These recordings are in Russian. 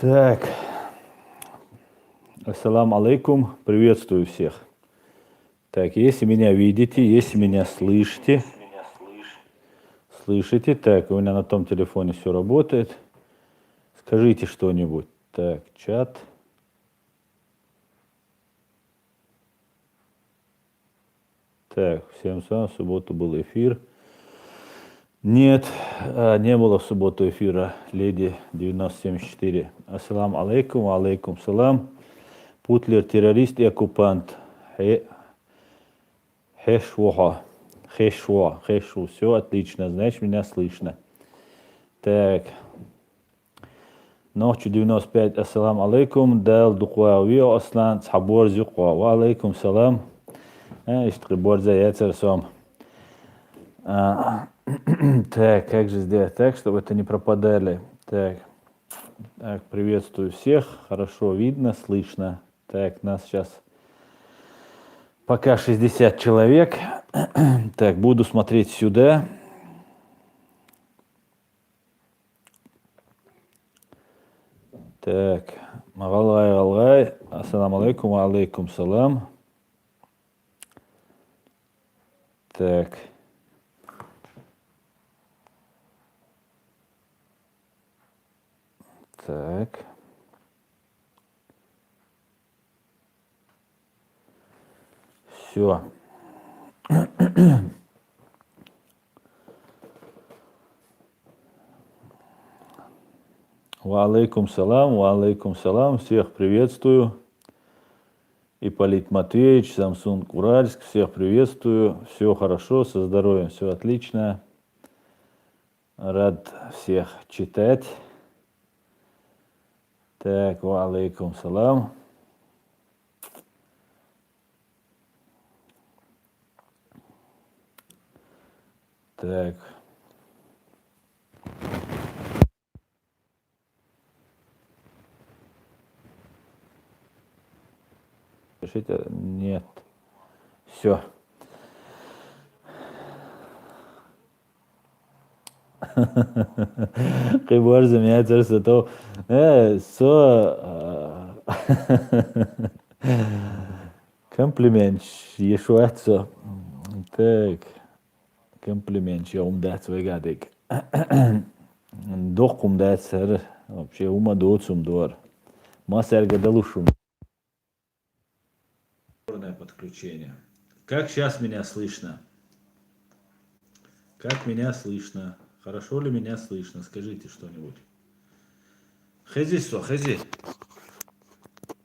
Так, ассалам алейкум, приветствую всех. Так, если меня видите, если меня слышите, так, у меня на том телефоне все работает. Скажите что-нибудь. Так, чат. Так, всем салам, в субботу был эфир. Нет, не было в субботу эфира, леди 9074. Ассалам алейкум, алейкум салам. Путлер, террорист и оккупант. Хешвоха. Хешу. Все отлично, значит, меня слышно. Так. Ночью 95. Ассалам алейкум. Дал дукуавио аслан цхабор зюква. Ва алейкум салам. Иштрибор заяцерсом. Так, как же сделать так, чтобы это не пропадали? Так, приветствую всех. Хорошо видно, слышно. Так, нас сейчас пока 60 человек. Так, буду смотреть сюда. Так, Алгай, ассаламу алейкум, алейкум салам. Так. Так. Все. Ва алейкум салам, всех приветствую. Ипполит Матвеевич, Самсунг Уральск, всех приветствую. Все хорошо, со здоровьем все отлично. Рад всех читать. Так, ва алейкум салам. Так. Пишите, нет. Все. Кибор заменяется то. Комплимент. Ешуатсо. Так. Комплимент. Я умдать вегадик. Дох умдать сэр. Вообще ума доцум двор. Масерга далушум. Подключение. Как сейчас меня слышно? Как меня слышно? Хорошо ли меня слышно? Скажите что-нибудь. Хези.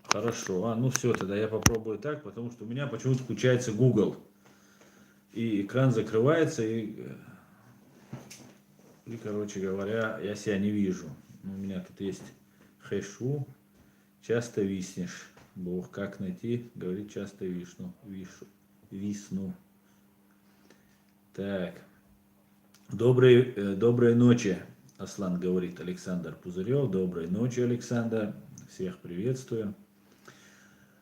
Хорошо. Ну все, тогда я попробую так, потому что у меня почему-то включается Google. И экран закрывается, и, короче говоря, я себя не вижу. У меня тут есть хэшу. Часто виснешь. Бог, как найти? Говорит, часто висну. Так. Доброй ночи, Аслан говорит Александр Пузырев. Доброй ночи, Александр. Всех приветствую.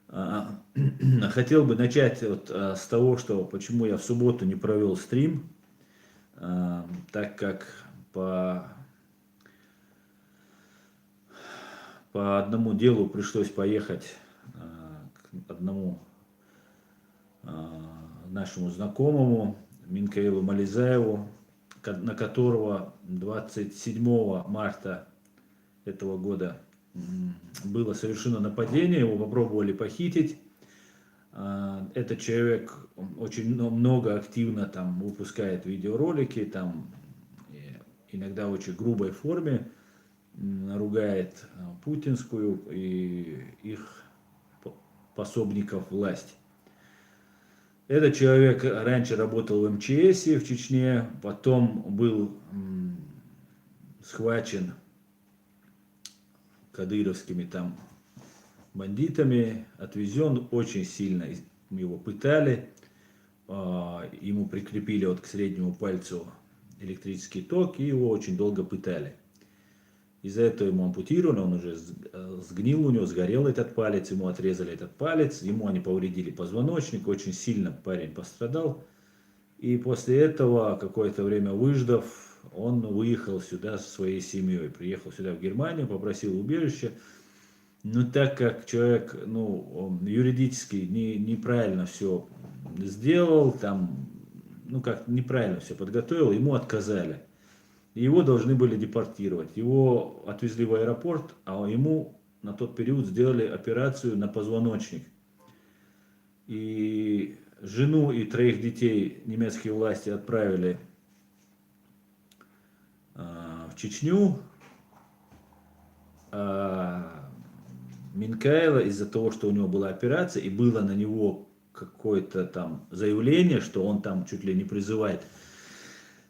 Хотел бы начать с того, что почему я в субботу не провел стрим, так как по одному делу пришлось поехать к одному нашему знакомому Минкаилу Мализаеву, на которого 27 марта этого года было совершено нападение, его попробовали похитить. Этот человек очень много активно там выпускает видеоролики, там иногда в очень грубой форме ругает путинскую и их пособников власти. Этот человек раньше работал в МЧС в Чечне, потом был схвачен кадыровскими там бандитами, отвезен очень сильно, его пытали, ему прикрепили вот к среднему пальцу электрический ток и его очень долго пытали. Из-за этого ему ампутировано, он уже сгнил у него, сгорел этот палец, ему отрезали этот палец, ему они повредили позвоночник, очень сильно парень пострадал. И после этого, какое-то время выждав, он выехал сюда со своей семьей, приехал сюда в Германию, попросил убежище. Но так как человек, ну, он юридически неправильно все сделал, там, ну, как неправильно все подготовил, ему отказали. Его должны были депортировать. Его отвезли в аэропорт, а ему на тот период сделали операцию на позвоночник. И жену и 3 детей немецкие власти отправили в Чечню, а Минкаэла из-за того, что у него была операция и было на него какое-то там заявление, что он там чуть ли не призывает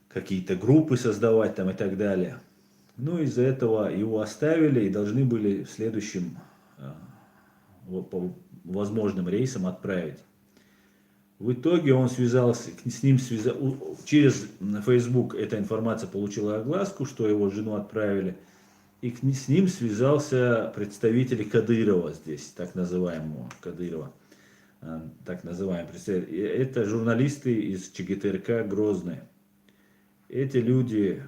какие-то группы создавать там и так далее. Ну, из-за этого его оставили и должны были в следующем по возможным рейсам отправить. В итоге он связался, с ним через Facebook эта информация получила огласку, что его жену отправили. И с ним связался представитель Кадырова здесь, так называемого Кадырова. Так называемый представитель. Это журналисты из ЧГТРК Грозный. Эти люди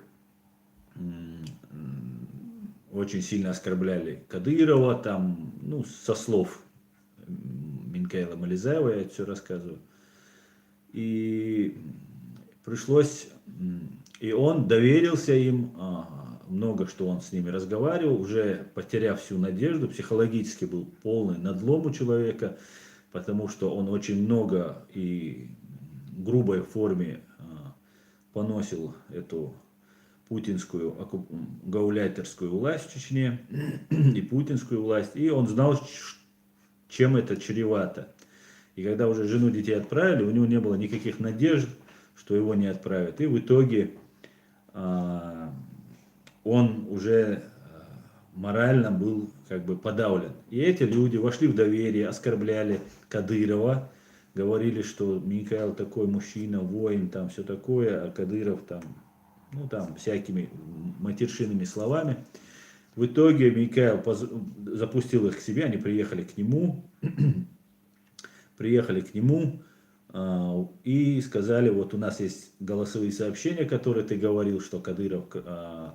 очень сильно оскорбляли Кадырова, там, ну, со слов Минкаила Мализаева, я это все рассказываю. И пришлось, и он доверился им, много что он с ними разговаривал, уже потеряв всю надежду, психологически был полный надлом у человека, потому что он очень много и в грубой форме поносил эту путинскую гауляйтерскую власть в Чечне и путинскую власть, и он знал, чем это чревато. И когда уже жену, детей отправили, у него не было никаких надежд, что его не отправят. И в итоге он уже морально был как бы подавлен. И эти люди вошли в доверие, оскорбляли Кадырова, говорили, что Михаил такой мужчина, воин, там все такое, а Кадыров там, ну там всякими матершинными словами. В итоге Михаил запустил их к себе, они приехали к нему, и сказали, вот у нас есть голосовые сообщения, которые ты говорил, что Кадыров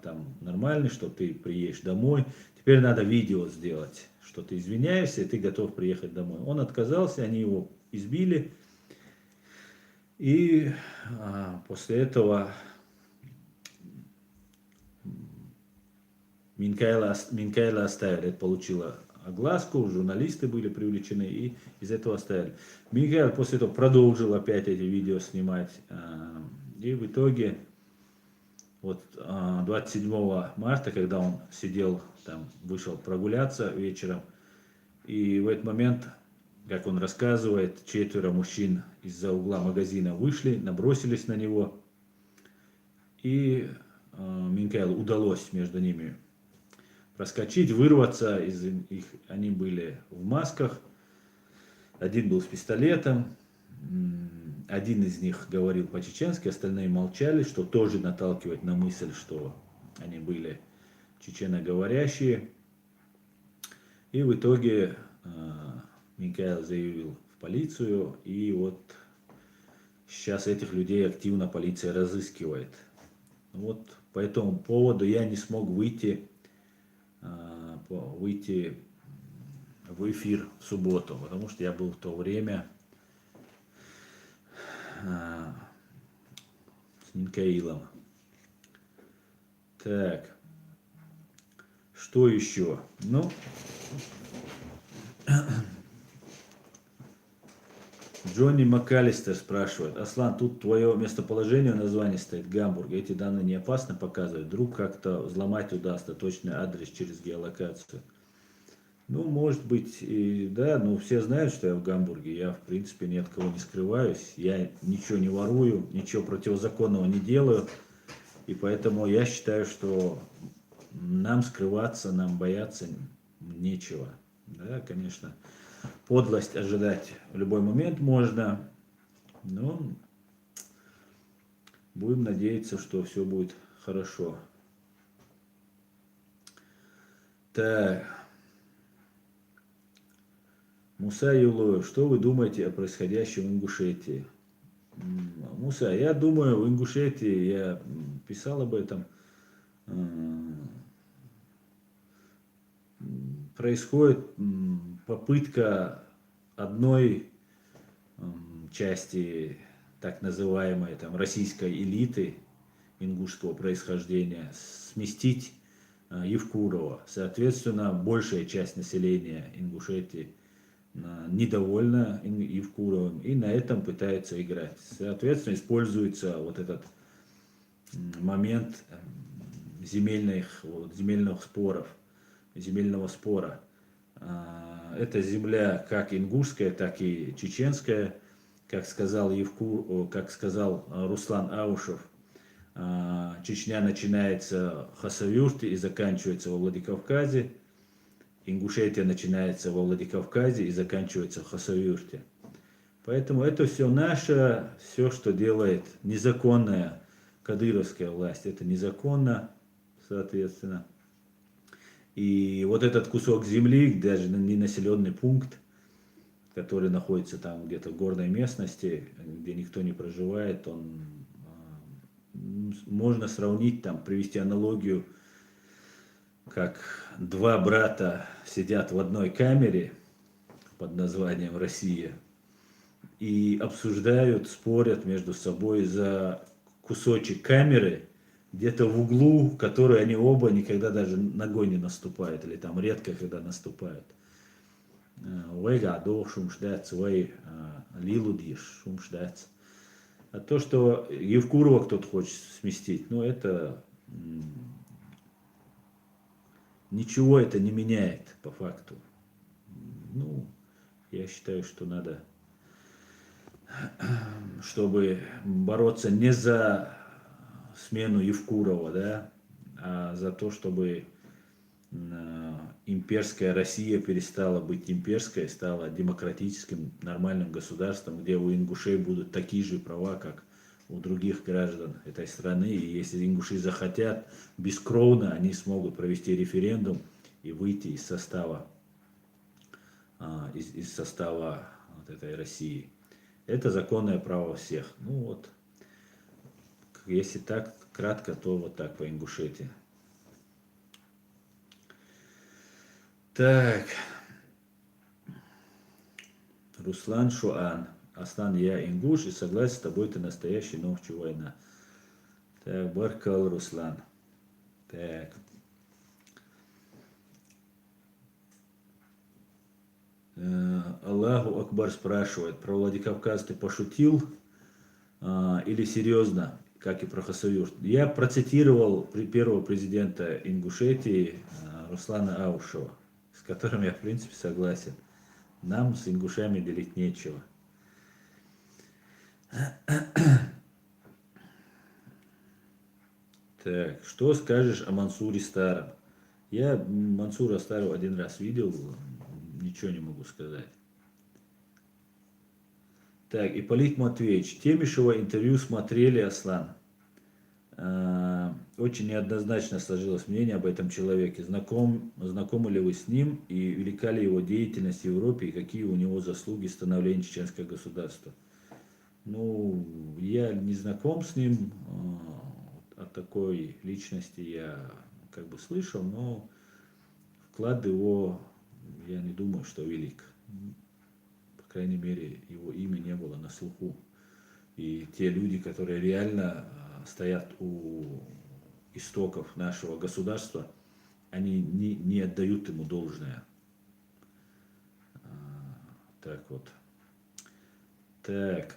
там нормальный, что ты приедешь домой. Теперь надо видео сделать, что ты извиняешься, и ты готов приехать домой. Он отказался, они его избили. И после этого Минкаэла оставили. Это получило огласку, журналисты были привлечены и из этого оставили. Минкаэл после этого продолжил опять эти видео снимать. И в итоге вот 27 марта, когда он сидел там, вышел прогуляться вечером, и в этот момент, как он рассказывает, 4 мужчин из-за угла магазина вышли, набросились на него, и Минкаэлу удалось между ними проскочить, вырваться из их. Они были в масках, один был с пистолетом, один из них говорил по-чеченски, остальные молчали, что тоже наталкивает на мысль, что они были чеченоговорящие. И в итоге Минкаэл заявил в полицию, и вот сейчас этих людей активно полиция разыскивает. Вот по этому поводу я не смог выйти в эфир в субботу, потому что я был в то время с Минкаилом. Так, что еще? Ну, Джонни МакАлистер спрашивает: Аслан, тут твое местоположение, название стоит Гамбург. Эти данные не опасно показывать? Вдруг как-то взломать удастся точный адрес через геолокацию? Ну, может быть, и да, но все знают, что я в Гамбурге. Я, в принципе, ни от кого не скрываюсь. Я ничего не ворую, ничего противозаконного не делаю. И поэтому я считаю, что нам скрываться, нам бояться нечего. Да, конечно, подлость ожидать в любой момент можно, но будем надеяться, что все будет хорошо. Так. Муса Юлоев, что вы думаете о происходящем в Ингушетии? Муса, я думаю, в Ингушетии, я писал об этом, происходит попытка одной части так называемой там, российской элиты ингушского происхождения сместить Евкурова. Соответственно, большая часть населения Ингушетии недовольна Евкуровым и на этом пытается играть. Соответственно, используется вот этот момент земельного спора. Эта земля как ингушская, так и чеченская, как сказал Руслан Аушев, Чечня начинается в Хасавюрте и заканчивается во Владикавказе. Ингушетия начинается во Владикавказе и заканчивается в Хасавюрте. Поэтому это все наше, все, что делает незаконная кадыровская власть, это незаконно, соответственно. И вот этот кусок земли, даже не населенный пункт, который находится там где-то в горной местности, где никто не проживает, он можно сравнить, там, привести аналогию, как два брата сидят в одной камере под названием Россия и обсуждают, спорят между собой за кусочек камеры, где-то в углу, в который они оба никогда даже ногой не наступают, или там редко когда наступают. Вейга до шумшдец, вей лилудиш шумшдец. А то, что Евкурова кто-то хочет сместить, ну это ничего это не меняет по факту. Ну, я считаю, что надо, чтобы бороться не за смену Евкурова, да, а за то, чтобы имперская Россия перестала быть имперской, стала демократическим, нормальным государством, где у ингушей будут такие же права, как у других граждан этой страны. И если ингуши захотят, бескровно они смогут провести референдум и выйти из состава, из состава вот этой России. Это законное право всех. Ну вот, если так кратко, то вот так по Ингушетии. Так, Руслан Шуан. Аслан, я ингуш и согласен с тобой, ты настоящий Новчу война. Так, Баркал Руслан. Так. Аллаху Акбар спрашивает, про Владикавказ ты пошутил или серьезно, как и про Хасавюрт? Я процитировал первого президента Ингушетии Руслана Аушева, с которым я в принципе согласен. Нам с ингушами делить нечего. Так, что скажешь о Мансуре Старом? Я Мансура Старого один раз видел, ничего не могу сказать. Так, Ипполит Матвеевич, Темишева интервью смотрели, Аслан. Очень неоднозначно сложилось мнение об этом человеке. Знакомы ли вы с ним и велика ли его деятельность в Европе и какие у него заслуги в становлении чеченского государства? Ну, я не знаком с ним, о такой личности я как бы слышал, но вклад его, я не думаю, что велик. По крайней мере, его имя не было на слуху. И те люди, которые реально стоят у истоков нашего государства, они не отдают ему должное. Так вот. Так.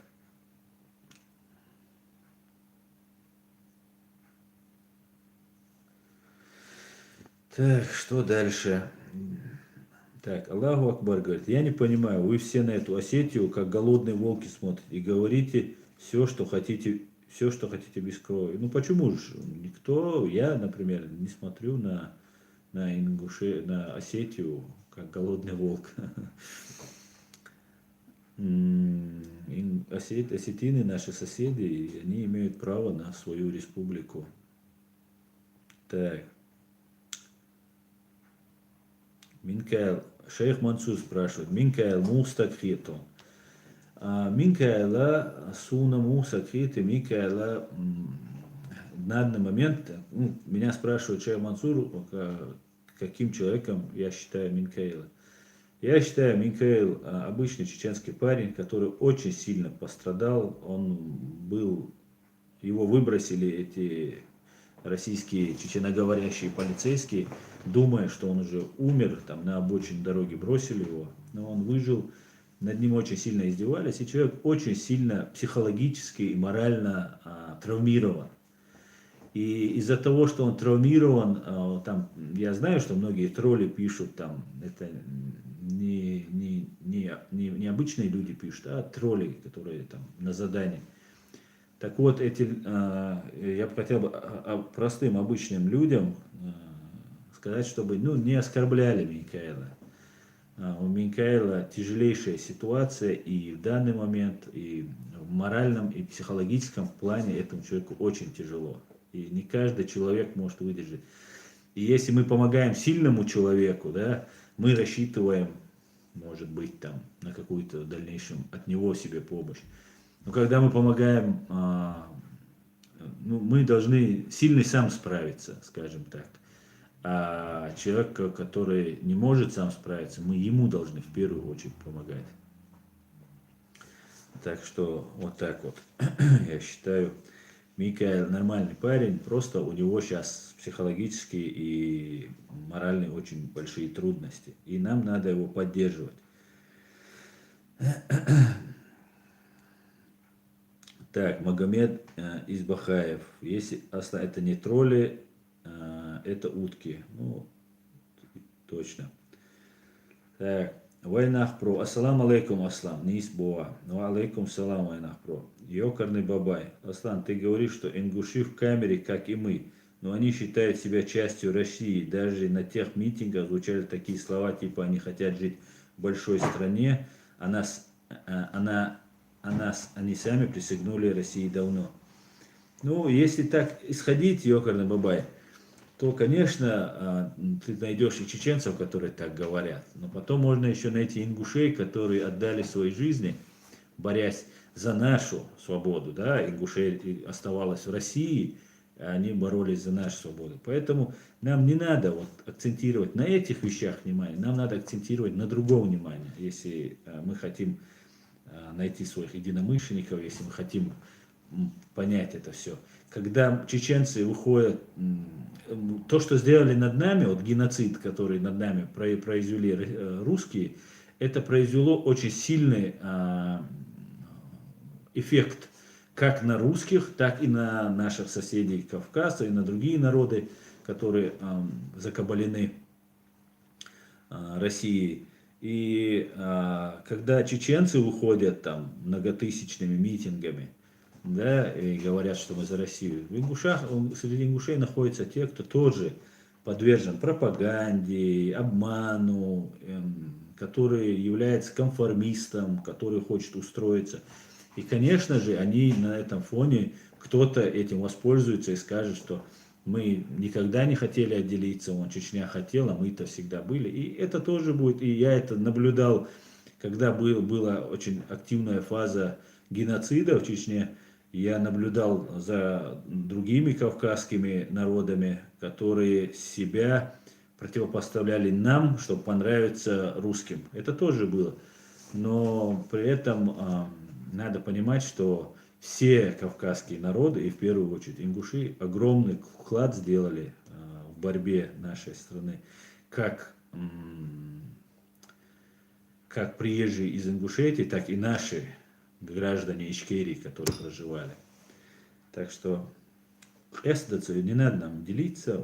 Так, что дальше? Так, Аллаху Акбар говорит, я не понимаю, вы все на эту Осетию как голодные волки смотрите и говорите все, что хотите без крови. Ну почему же? Никто, я, например, не смотрю на на Осетию как голодный волк. Осетины наши соседи, и они имеют право на свою республику. Так. Минкайл, шейх Мансур спрашивает, Минкайл Мустакхитон. Минкаэла Сунаму Сакхиты Минкаэла в данный момент меня спрашивают, Чай Мансур, каким человеком я считаю Минкаэла. Я считаю, Минкаэл обычный чеченский парень, который очень сильно пострадал. Его выбросили эти российские чеченоговорящие полицейские, думая, что он уже умер, там на обочине дороги бросили его, но он выжил, над ним очень сильно издевались, и человек очень сильно психологически и морально травмирован. И из-за того, что он травмирован, там, я знаю, что многие тролли пишут, там, это не обычные люди пишут, а тролли, которые там на задании. Так вот, я бы хотел бы простым, обычным людям сказать, чтобы не оскорбляли Минкаэла. У Минкаэла тяжелейшая ситуация и в данный момент, и в моральном, и психологическом плане этому человеку очень тяжело. И не каждый человек может выдержать. И если мы помогаем сильному человеку, да, мы рассчитываем, может быть, там, на какую-то в дальнейшем от него себе помощь. Но когда мы помогаем, мы должны сильный сам справиться, скажем так. А человек, который не может сам справиться, мы ему должны в первую очередь помогать. Так что вот так вот, я считаю, Минкаэл нормальный парень, просто у него сейчас психологические и моральные очень большие трудности. И нам надо его поддерживать. Так, Магомед Избахаев. Если это не тролли, это утки. Ну, точно. Так, Вайнах про. Ассаламу алейкум, Аслан. Нис боа. Ну, алейкум салам, Вайнах про. Ёкарный бабай. Аслан, ты говоришь, что ингуши в камере, как и мы. Но они считают себя частью России. Даже на тех митингах звучали такие слова, типа они хотят жить в большой стране, а нас они сами присягнули России давно. Ну, если так исходить, Ёкарный бабай, то, конечно, ты найдешь и чеченцев, которые так говорят. Но потом можно еще найти ингушей, которые отдали свои жизни, борясь за нашу свободу. Да? Ингушей оставалось в России, а они боролись за нашу свободу. Поэтому нам не надо акцентировать на этих вещах внимание, нам надо акцентировать на другом внимание, если мы хотим найти своих единомышленников, если мы хотим понять это все. Когда чеченцы выходят, то, что сделали над нами, геноцид, который над нами произвели русские, это произвело очень сильный эффект как на русских, так и на наших соседей Кавказа, и на другие народы, которые закабалены Россией. И когда чеченцы выходят там многотысячными митингами, да, и говорят, что мы за Россию, среди ингушей находятся те, кто тоже подвержен пропаганде, обману, который является конформистом, который хочет устроиться. И, конечно же, они на этом фоне, кто-то этим воспользуется и скажет, что мы никогда не хотели отделиться, Чечня хотела, мы-то всегда были. И это тоже будет, и я это наблюдал, когда была очень активная фаза геноцида в Чечне, я наблюдал за другими кавказскими народами, которые себя противопоставляли нам, чтобы понравиться русским. Это тоже было. Но при этом надо понимать, что все кавказские народы, и в первую очередь ингуши, огромный вклад сделали в борьбе нашей страны, как приезжие из Ингушетии, так и наши граждане Ичкерии, которые проживали. Так что не надо нам делиться,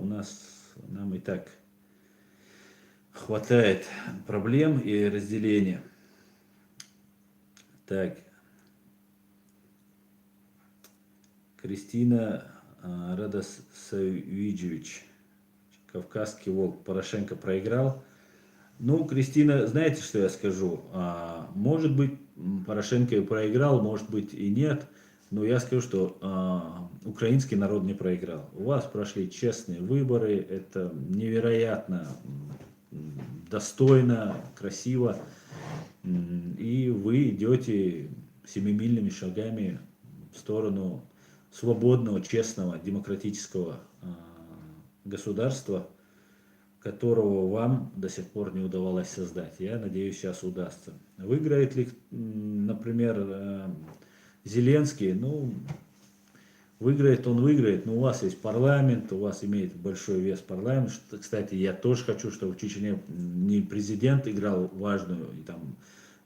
нам и так хватает проблем и разделения. Так. Кристина Радосавиджевич, Кавказский волк, Порошенко проиграл. Ну, Кристина, знаете, что я скажу? Может быть, Порошенко и проиграл, может быть и нет, но я скажу, что украинский народ не проиграл. У вас прошли честные выборы, это невероятно достойно, красиво, и вы идете семимильными шагами в сторону свободного, честного, демократического государства, которого вам до сих пор не удавалось создать. Я надеюсь, сейчас удастся. Выиграет ли, например, Зеленский? Ну, выиграет он, выиграет, но у вас есть парламент, у вас имеет большой вес парламент. Кстати, я тоже хочу, чтобы в Чечне не президент играл важную и там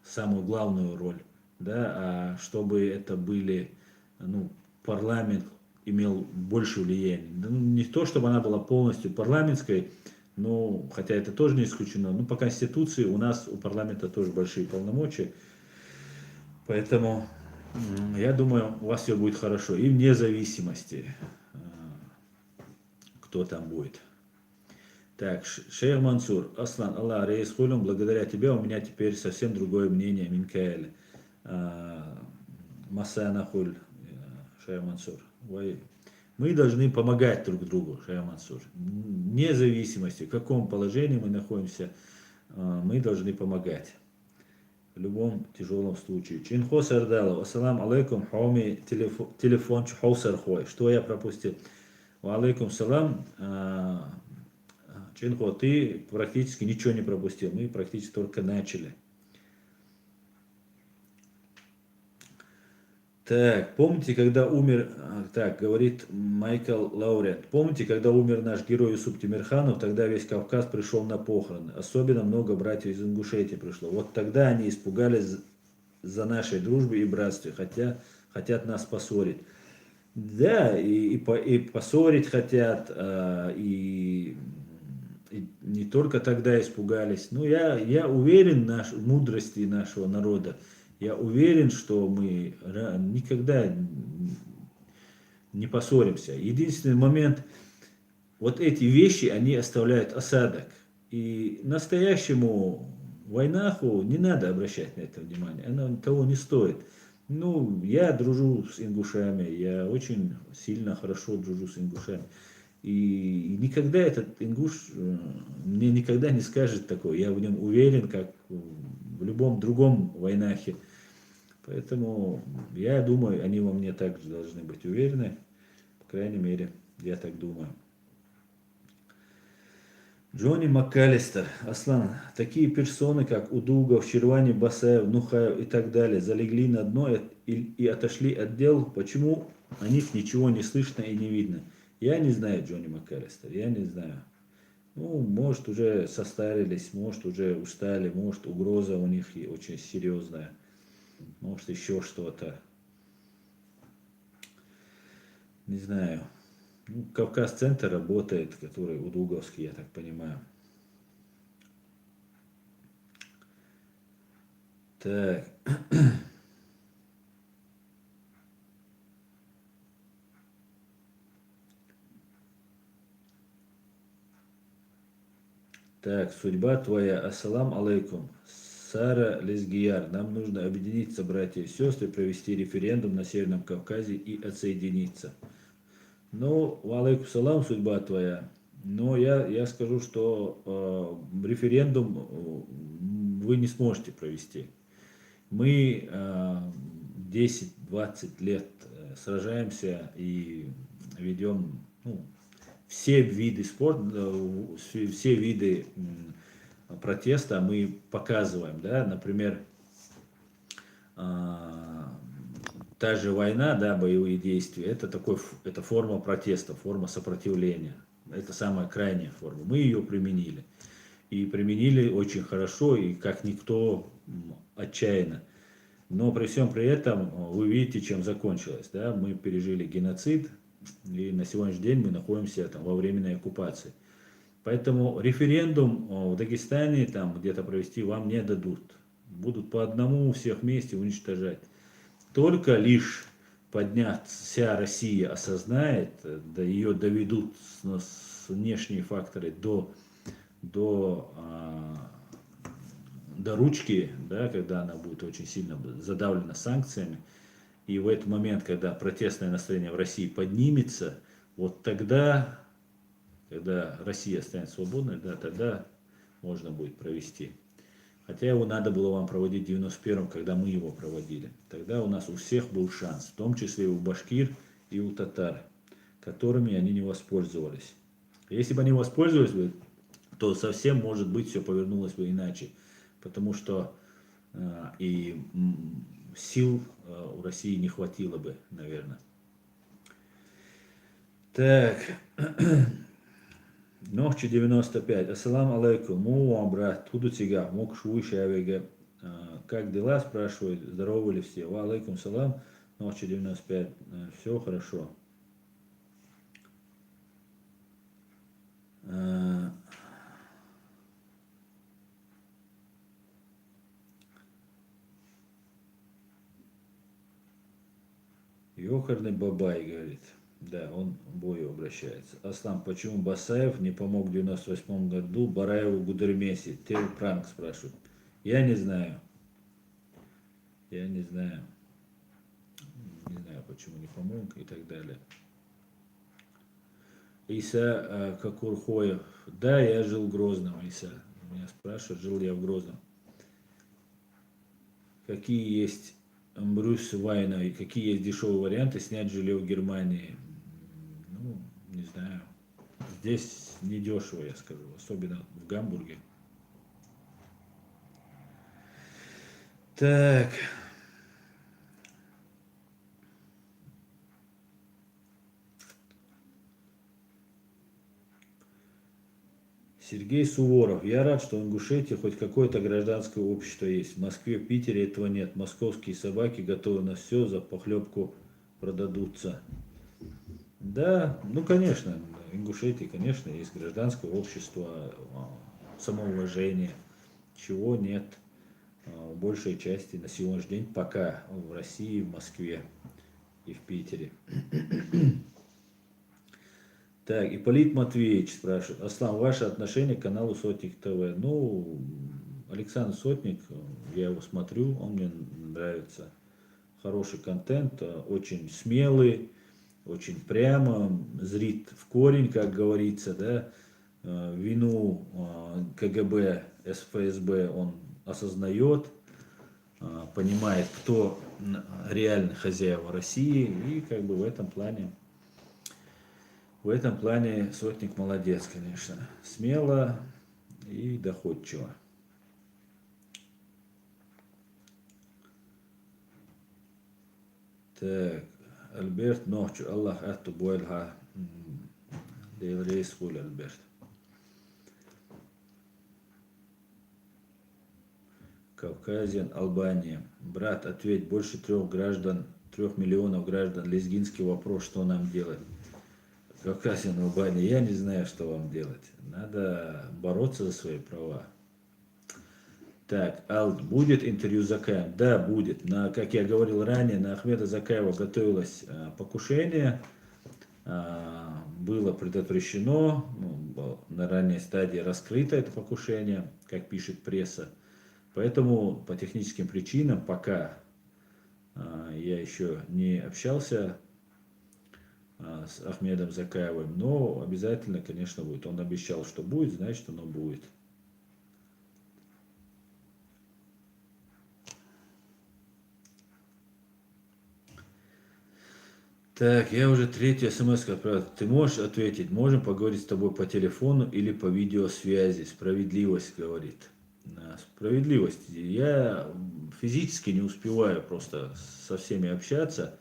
самую главную роль, да, а чтобы это были, ну, парламент имел больше влияния. Ну, не то, чтобы она была полностью парламентской, но, хотя это тоже не исключено, но по Конституции у нас, у парламента тоже большие полномочия, поэтому я думаю, у вас все будет хорошо. И вне зависимости, кто там будет. Так, Шейх Мансур, Аслан, Аллах, Рейс Хулюм, благодаря тебе у меня теперь совсем другое мнение, Минкаэль. Масана Хуль, Шейх Мансур. Мы должны помогать друг другу, Шейх Мансур. Вне зависимости, в каком положении мы находимся, мы должны помогать. В любом тяжелом случае. Чинхо Сардалов, ассалам алейкум, хауми телефон чхаусар хой. Что я пропустил? Ва алейкум салам. Чинхо, ты практически ничего не пропустил. Мы практически только начали. Так, помните, когда умер, так, говорит Майкл Лаурент, помните, когда умер наш герой Юсуп Тимирханов, тогда весь Кавказ пришел на похороны, особенно много братьев из Ингушетии пришло. Вот тогда они испугались за нашей дружбы и братстве, хотя хотят нас поссорить. Да, и поссорить хотят, и не только тогда испугались. Но я уверен в мудрости нашего народа. Я уверен, что мы никогда не поссоримся. Единственный момент, вот эти вещи, они оставляют осадок. И настоящему войнаху не надо обращать на это внимание. Оно того не стоит. Ну, я дружу с ингушами, я очень сильно, хорошо дружу с ингушами. И никогда этот ингуш мне никогда не скажет такое. Я в нем уверен, как в любом другом войнахе. Поэтому я думаю, они во мне также должны быть уверены. По крайней мере, я так думаю. Джонни МакАлистер, Аслан, такие персоны, как Удугов, Щервани, Басаев, Нухаев и так далее, залегли на дно и отошли от дел. Почему о них ничего не слышно и не видно? Я не знаю, Джонни МакАлистер, я не знаю. Ну, может, уже состарились, может, уже устали, может, угроза у них очень серьезная. Может, еще что-то. Не знаю. Ну, Кавказ-центр работает, который Удуговский, я так понимаю. Так. Так, судьба твоя. Ассалам алейкум. Сара Лезгияр. Нам нужно объединиться, братья и сестры, провести референдум на Северном Кавказе и отсоединиться. Ну, алейкум салам, судьба твоя. Но я скажу, что референдум вы не сможете провести. Мы 10-20 лет сражаемся и ведем, ну, все виды спорта, все виды протеста мы показываем, да, например, та же война, да, боевые действия, это форма протеста, форма сопротивления, это самая крайняя форма. Мы ее применили и применили очень хорошо и как никто отчаянно. Но при всем при этом вы видите, чем закончилось, да, мы пережили геноцид. И на сегодняшний день мы находимся там во временной оккупации. Поэтому референдум в Дагестане там где-то провести вам не дадут. Будут по одному всех вместе уничтожать. Только лишь поднять вся Россия осознает, да ее доведут с внешние факторы до ручки, да, когда она будет очень сильно задавлена санкциями. И в этот момент, когда протестное настроение в России поднимется, вот тогда, когда Россия станет свободной, да, тогда можно будет провести. Хотя его надо было вам проводить в 91-м, когда мы его проводили. Тогда у нас у всех был шанс, в том числе и у башкир, и у татар, которыми они не воспользовались. Если бы они воспользовались бы, то совсем, может быть, все повернулось бы иначе. Потому что сил у России не хватило бы, наверное. Так. Нохчи 95. Ассалам алейкум. Му брат, туду тига, мок шуй шавега. Как дела, спрашивают, здоровы ли все? Ва алейкум салам. Нохчи 95. Все хорошо. Ёхарный бабай, говорит. Да, он к бою обращается. Аслам, почему Басаев не помог в 98 году Бараеву Гудермесе? Тел Пранк спрашивает. Я не знаю. Я не знаю. Не знаю, почему не помог и так далее. Иса Кокурхоев. Да, я жил в Грозном, Иса. Меня спрашивают, жил я в Грозном. Какие есть Брюс Вайна и какие есть дешевые варианты снять жилье в Германии? Ну, не знаю. Здесь недешево, я скажу, особенно в Гамбурге. Так. Сергей Суворов. Я рад, что в Ингушетии хоть какое-то гражданское общество есть. В Москве, в Питере этого нет. Московские собаки готовы на все, за похлебку продадутся. Да, ну конечно, в Ингушетии, конечно, есть гражданское общество, самоуважение, чего нет в большей части на сегодняшний день пока в России, в Москве и в Питере. Так, Ипполит Матвеевич спрашивает. Аслан, ваше отношение к каналу Сотник ТВ? Ну, Александр Сотник, я его смотрю, он мне нравится. Хороший контент, очень смелый, очень прямо, зрит в корень, как говорится, да. Вину КГБ, СФСБ он осознает, понимает, кто реально хозяева России, и как бы в этом плане Сотник молодец, конечно. Смело и доходчиво. Так, Альберт Нохчу, Аллах Атту Буэльха. Деврейс Хуль, Альберт. Кавказиан, Албания. Брат, ответь, больше 3 миллионов граждан, лезгинский вопрос, что нам делать? Кавказиан, Албания, я не знаю, что вам делать. Надо бороться за свои права. Так, Алд, будет интервью с Закаевым? Да, будет. Как я говорил ранее, на Ахмеда Закаева готовилось покушение. Было предотвращено, на ранней стадии раскрыто это покушение, как пишет пресса. Поэтому по техническим причинам пока я еще не общался с Ахмедом Закаевым, но обязательно, конечно, будет. Он обещал, что будет, значит, оно будет. Так, я уже третью смс отправил. Ты можешь ответить? Можем поговорить с тобой по телефону или по видеосвязи? Справедливость, говорит. Справедливость. Я физически не успеваю просто со всеми общаться.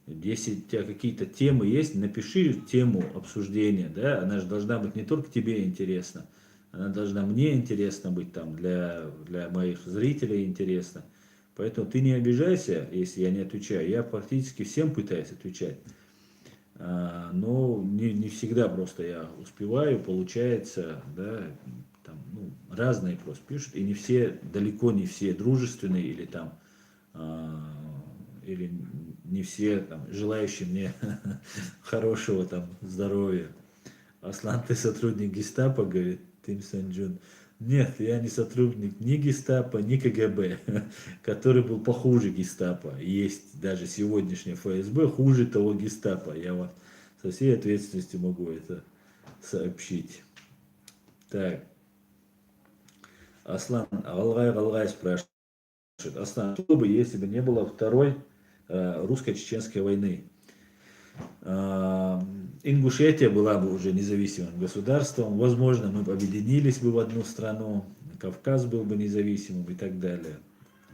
Если у тебя какие-то темы есть, напиши тему обсуждения, да, она же должна быть не только тебе интересна, она должна мне интересна быть, там, для моих зрителей интересна. Поэтому ты не обижайся, если я не отвечаю. Я практически всем пытаюсь отвечать. Но не всегда просто я успеваю, получается, да, там, ну, разные просто пишут, и не все, далеко не все дружественные или там, или не все там желающие мне хорошего там здоровья. Аслан, ты сотрудник гестапо, говорит Тим Санджун. Нет, я не сотрудник ни гестапо, ни КГБ, который был похуже гестапо. Есть даже сегодняшнее ФСБ хуже того гестапо. Я вам со всей ответственностью могу это сообщить. Так. Аслан Алгай спрашивает, Аслан, что бы, если бы не было второй русско-чеченской войны? Ингушетия была бы уже независимым государством, возможно, мы бы объединились бы в одну страну, Кавказ был бы независимым и так далее.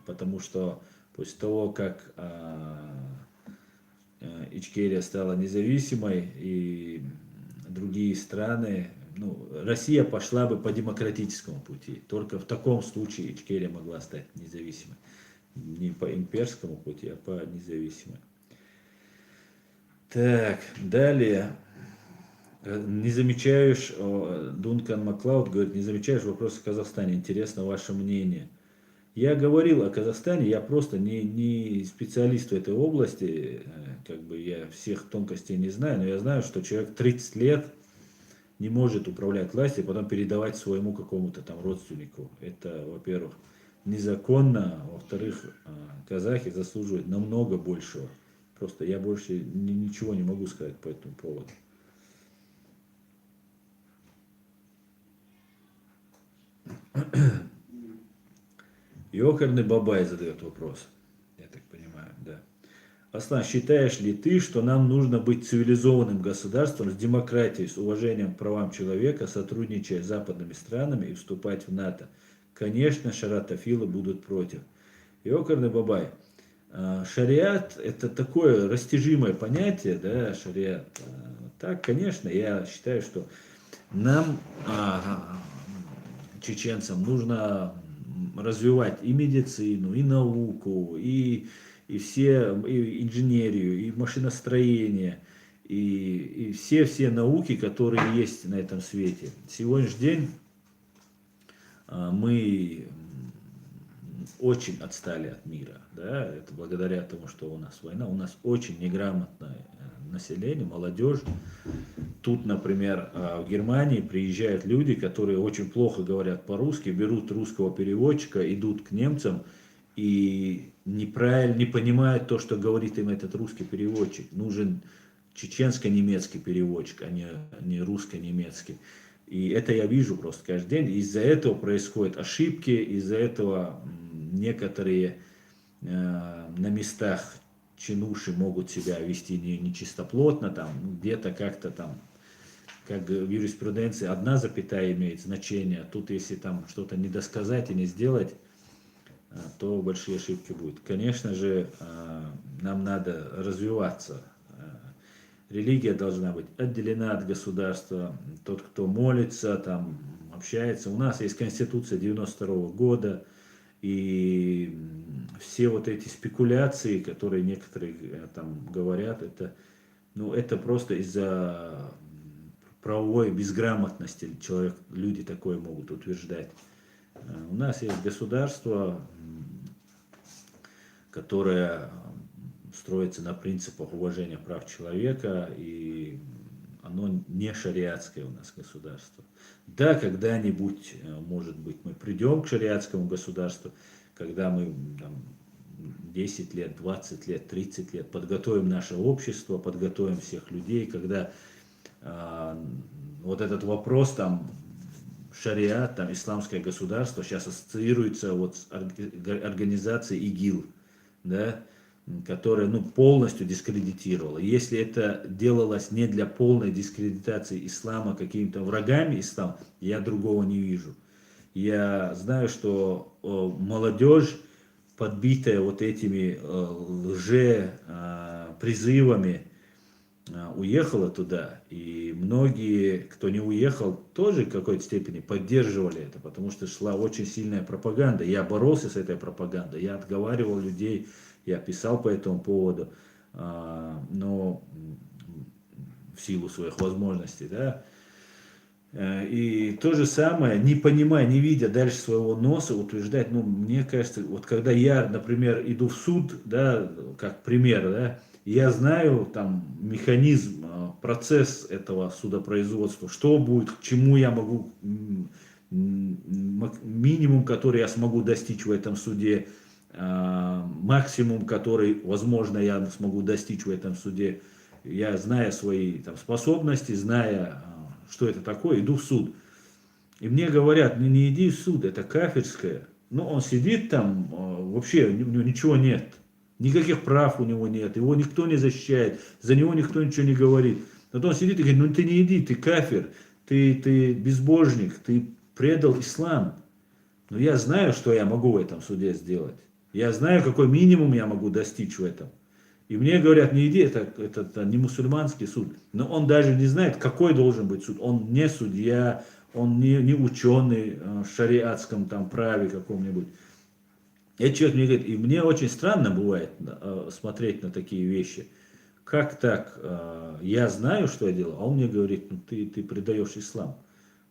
Потому что после того, как Ичкерия стала независимой и другие страны, ну, Россия пошла бы по демократическому пути. Только в таком случае Ичкерия могла стать независимой. Не по имперскому пути, а по независимой. Так, далее. Не замечаешь, Дункан Маклауд говорит, не замечаешь вопросы в Казахстане. Интересно ваше мнение. Я говорил о Казахстане, я просто не специалист в этой области, как бы я всех тонкостей не знаю, но я знаю, что человек 30 лет не может управлять властью, и потом передавать своему какому-то там родственнику. Это, во-первых, незаконно, во-вторых, казахи заслуживают намного большего. Просто я больше ничего не могу сказать по этому поводу. Йохарный Бабай задает вопрос. Я так понимаю, да. Аслан, считаешь ли ты, что нам нужно быть цивилизованным государством с демократией, с уважением к правам человека, сотрудничая с западными странами и вступать в НАТО? Конечно, шаратофилы будут против. Йокарный Бабай, шариат это такое растяжимое понятие, да, шариат. Так, конечно, я считаю, что нам, чеченцам, нужно развивать и медицину, и науку, и и инженерию, и машиностроение, и все науки, которые есть на этом свете. Сегодняшний день мы очень отстали от мира, да, это благодаря тому, что у нас война, у нас очень неграмотное население, молодежь. Тут, например, в Германии приезжают люди, которые очень плохо говорят по-русски, берут русского переводчика, идут к немцам и неправильно не понимают то, что говорит им этот русский переводчик. Нужен чеченско-немецкий переводчик, не русско-немецкий. И это я вижу просто каждый день. Из-за этого происходят ошибки, из-за этого некоторые на местах чинуши могут себя вести нечистоплотно, там, где-то как-то там, как в юриспруденции, одна запятая имеет значение, а тут если там что-то не досказать и не сделать, то большие ошибки будут. Конечно же, нам надо развиваться. Религия должна быть отделена от государства. Тот, кто молится, там, общается. У нас есть Конституция 92 года, и все вот эти спекуляции, которые некоторые там говорят, ну, это просто из-за правовой безграмотности люди такое могут утверждать. У нас есть государство, которое строится на принципах уважения прав человека, и оно не шариатское у нас государство. Да, когда-нибудь, может быть, мы придем к шариатскому государству, когда мы там, 10 лет, 20 лет, 30 лет подготовим наше общество, подготовим всех людей, когда вот этот вопрос там шариат, там исламское государство сейчас ассоциируется вот с организацией ИГИЛ, да, которая ну, полностью дискредитировала. Если это делалось не для полной дискредитации ислама какими-то врагами ислама, я другого не вижу. Я знаю, что молодежь, подбитая вот этими лже-призывами, уехала туда, и многие, кто не уехал, тоже в какой-то степени поддерживали это, потому что шла очень сильная пропаганда. Я боролся с этой пропагандой, я отговаривал людей, я писал по этому поводу, но в силу своих возможностей, да. И то же самое, не понимая, не видя дальше своего носа, утверждать, ну, мне кажется, вот когда я, например, иду в суд, да, как пример, да, я знаю там механизм, процесс этого судопроизводства, что будет, к чему я могу, минимум, который я смогу достичь в этом суде, максимум, который, возможно, я смогу достичь в этом суде, я зная свои там, способности, зная, что это такое, иду в суд. И мне говорят, ну не иди в суд, это кафирское. Ну, он сидит там, вообще у него ничего нет. Никаких прав у него нет, его никто не защищает, за него никто ничего не говорит. Вот он сидит и говорит, ну ты не иди, ты кафир, ты безбожник, ты предал ислам. Но я знаю, что я могу в этом суде сделать. Я знаю, какой минимум я могу достичь в этом. И мне говорят, не иди, это не мусульманский суд. Но он даже не знает, какой должен быть суд. Он не судья, он не ученый в шариатском там праве каком-нибудь. Этот человек мне говорит, и мне очень странно бывает смотреть на такие вещи. Как так? Я знаю, что я делаю, а он мне говорит, ну ты предаешь ислам.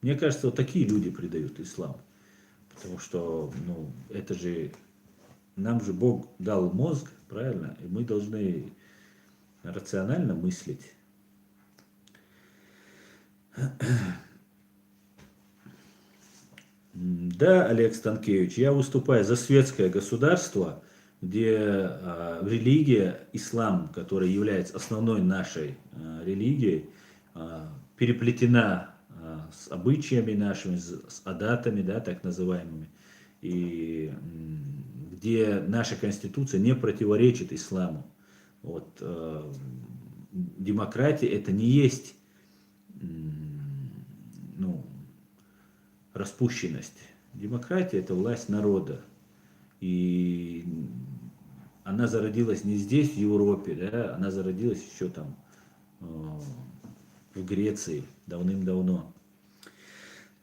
Мне кажется, вот такие люди предают ислам. Потому что, ну, это же, нам же Бог дал мозг, правильно? И мы должны рационально мыслить. Да, Олег Станкевич, я выступаю за светское государство, где религия, ислам, который является основной нашей религией, переплетена с обычаями нашими, с адатами, да, так называемыми, и где наша конституция не противоречит исламу. Вот, демократия это не есть ну, распущенность. Демократия это власть народа. И она зародилась не здесь, в Европе, да, она зародилась еще там в Греции давным-давно.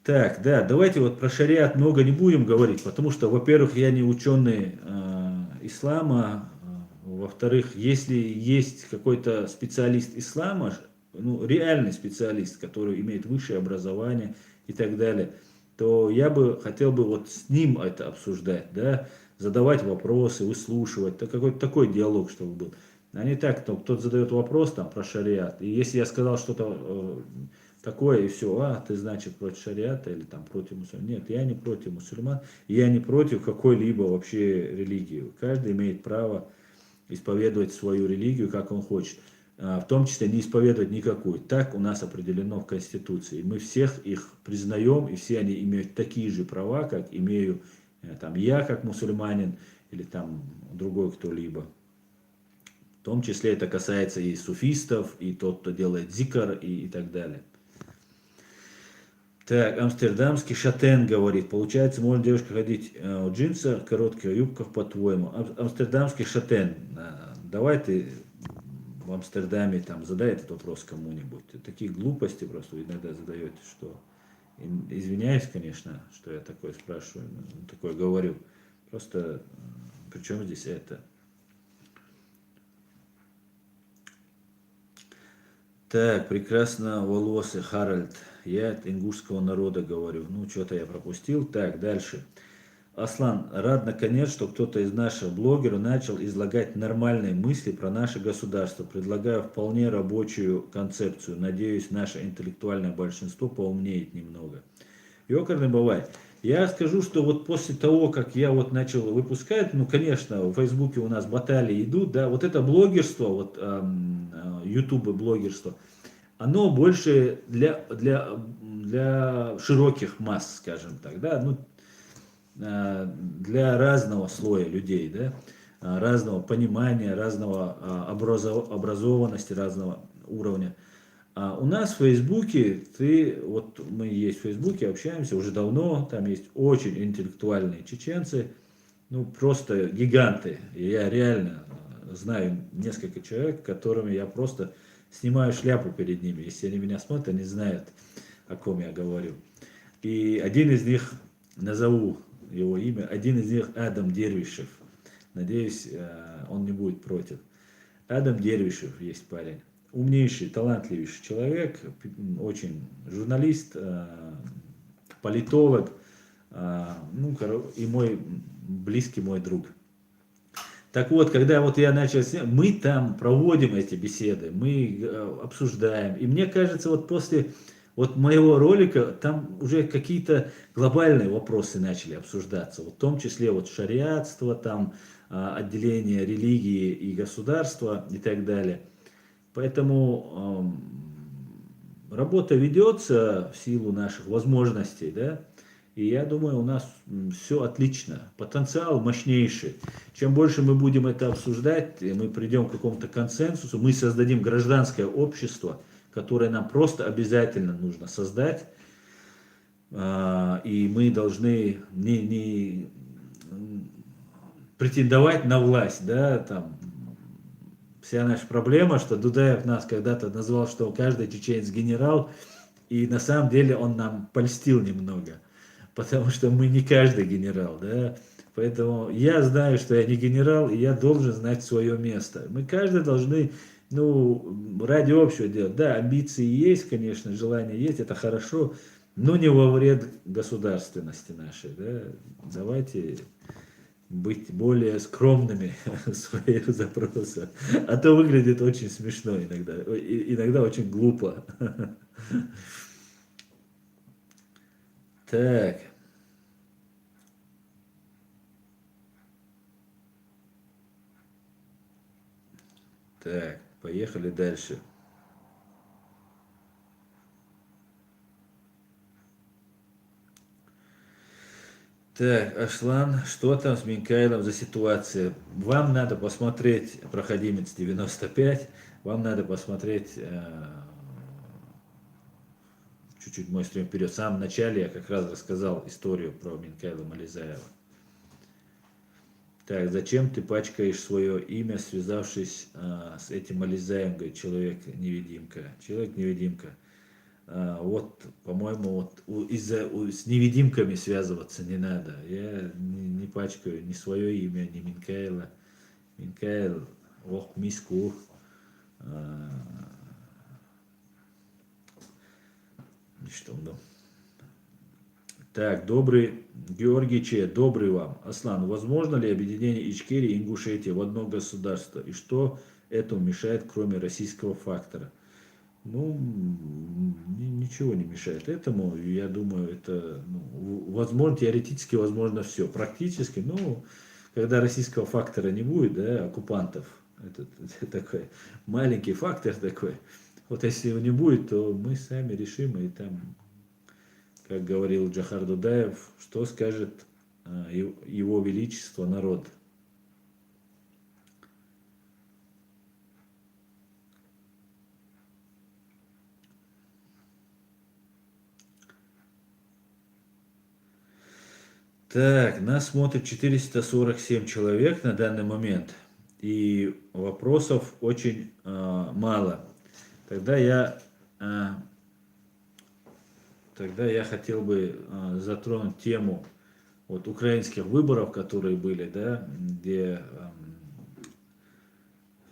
Так, да, давайте вот про шариат много не будем говорить, потому что, во-первых, я не ученый ислама, во-вторых, если есть какой-то специалист ислама, ну, реальный специалист, который имеет высшее образование и так далее, то я бы хотел бы вот с ним это обсуждать, да, задавать вопросы, выслушивать, какой-то такой диалог, чтобы был. А не так, кто-то задает вопрос там про шариат, и если я сказал что-то такое, и все, ты значит против шариата или там против мусульман. Нет, я не против мусульман, я не против какой-либо вообще религии. Каждый имеет право исповедовать свою религию, как он хочет. В том числе не исповедовать никакую. Так у нас определено в Конституции. Мы всех их признаем, и все они имеют такие же права, как имею там, я, как мусульманин, или там другой кто-либо. В том числе это касается и суфистов, и тот, кто делает зикр, и так далее. Так, амстердамский шатен говорит, получается, можно девушка ходить в джинсах, коротких юбках, по-твоему. Амстердамский шатен, давай ты в Амстердаме там задай этот вопрос кому-нибудь. Такие глупости просто иногда задаете, что... Извиняюсь, конечно, что я такое спрашиваю, такое говорю. Просто при чем здесь это? Так, прекрасно волосы, Харальд. Я от ингушского народа говорю. Ну, что-то я пропустил. Так, дальше. Аслан, рад наконец, что кто-то из наших блогеров начал излагать нормальные мысли про наше государство. Предлагаю вполне рабочую концепцию. Надеюсь, наше интеллектуальное большинство поумнеет немного. Ёкарный бывает. Я скажу, что вот после того, как я вот начал выпускать, ну, конечно, в Фейсбуке у нас баталии идут, да, вот это блогерство, вот YouTube блогерство, оно больше для широких масс, скажем так, да, ну, для разного слоя людей, да, разного понимания, разного образованности, разного уровня. А у нас в Фейсбуке, вот мы есть в Фейсбуке, общаемся уже давно, там есть очень интеллектуальные чеченцы, ну просто гиганты. И я реально знаю несколько человек, которыми я просто снимаю шляпу перед ними. Если они меня смотрят, они знают, о ком я говорю. И один из них, назову его имя, один из них Адам Дервишев. Надеюсь, он не будет против. Адам Дервишев есть парень. Умнейший, талантливейший человек, очень журналист, политолог, ну, и мой близкий мой друг. Так вот, когда вот я начал снимать, мы там проводим эти беседы, мы обсуждаем. И мне кажется, вот после вот моего ролика там уже какие-то глобальные вопросы начали обсуждаться. Вот в том числе вот шариатство, там отделение религии и государства и так далее. Поэтому работа ведется в силу наших возможностей, да, и я думаю, у нас все отлично, потенциал мощнейший. Чем больше мы будем это обсуждать, и мы придем к какому-то консенсусу, мы создадим гражданское общество, которое нам просто обязательно нужно создать, и мы должны не претендовать на власть, да, там, вся наша проблема, что Дудаев нас когда-то назвал, что каждый чеченец генерал, и на самом деле он нам польстил немного, потому что мы не каждый генерал, да, поэтому я знаю, что я не генерал, и я должен знать свое место. Мы каждый должны, ну, ради общего делать, да, амбиции есть, конечно, желание есть, это хорошо, но не во вред государственности нашей, да, давайте быть более скромными в своих запросах. А то выглядит очень смешно иногда, иногда очень глупо. Так, так, поехали дальше. Так, Ашлан, что там с Минкайлом за ситуация? Вам надо посмотреть, проходимец 95, вам надо посмотреть чуть-чуть мой стрим вперед. В самом начале я как раз рассказал историю про Минкайла Мализаева. Так, зачем ты пачкаешь свое имя, связавшись с этим Мализаем, говорит человек-невидимка. Человек-невидимка. Вот, по-моему, вот с невидимками связываться не надо. Я не пачкаю ни свое имя, ни Минкайла. Минкайл, ох, миску. А, что он там? Так, добрый Георгий Че, добрый вам. Аслан, возможно ли объединение Ичкерии и Ингушетии в одно государство? И что этому мешает, кроме российского фактора? Ну, ничего не мешает этому. Я думаю, это возможно, теоретически возможно все. Практически, ну, когда российского фактора не будет, да, оккупантов, это такой маленький фактор такой. Вот если его не будет, то мы сами решим, и там, как говорил Джохар Дудаев, что скажет его величество народ. Так, нас смотрит 447 человек на данный момент, и вопросов очень мало. Тогда я, э, тогда я хотел бы затронуть тему вот украинских выборов, которые были, да, где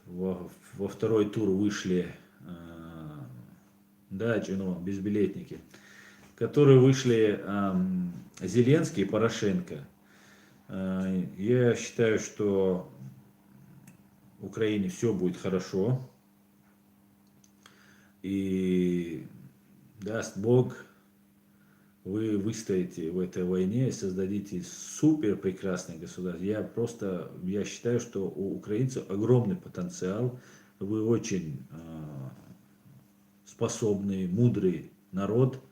во второй тур вышли, да, ну, безбилетники, которые вышли Зеленский и Порошенко. Я считаю, что в Украине все будет хорошо. И даст Бог, вы выстоите в этой войне и создадите супер прекрасное государство. Я считаю, что у украинцев огромный потенциал. Вы очень способный, мудрый народ.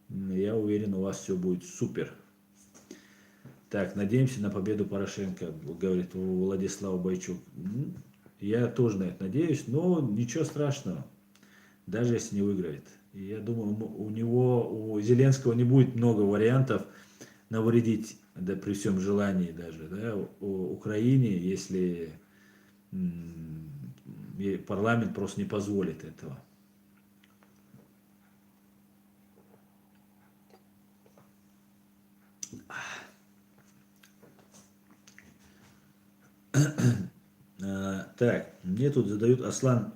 Я уверен, у вас все будет супер. Так, надеемся на победу Порошенко, говорит Владислав Бойчук. Я тоже на это надеюсь, но ничего страшного, даже если не выиграет. И я думаю, у Зеленского не будет много вариантов навредить, да, при всем желании даже, да, Украине, если парламент просто не позволит этого. Так, мне тут задают Аслан,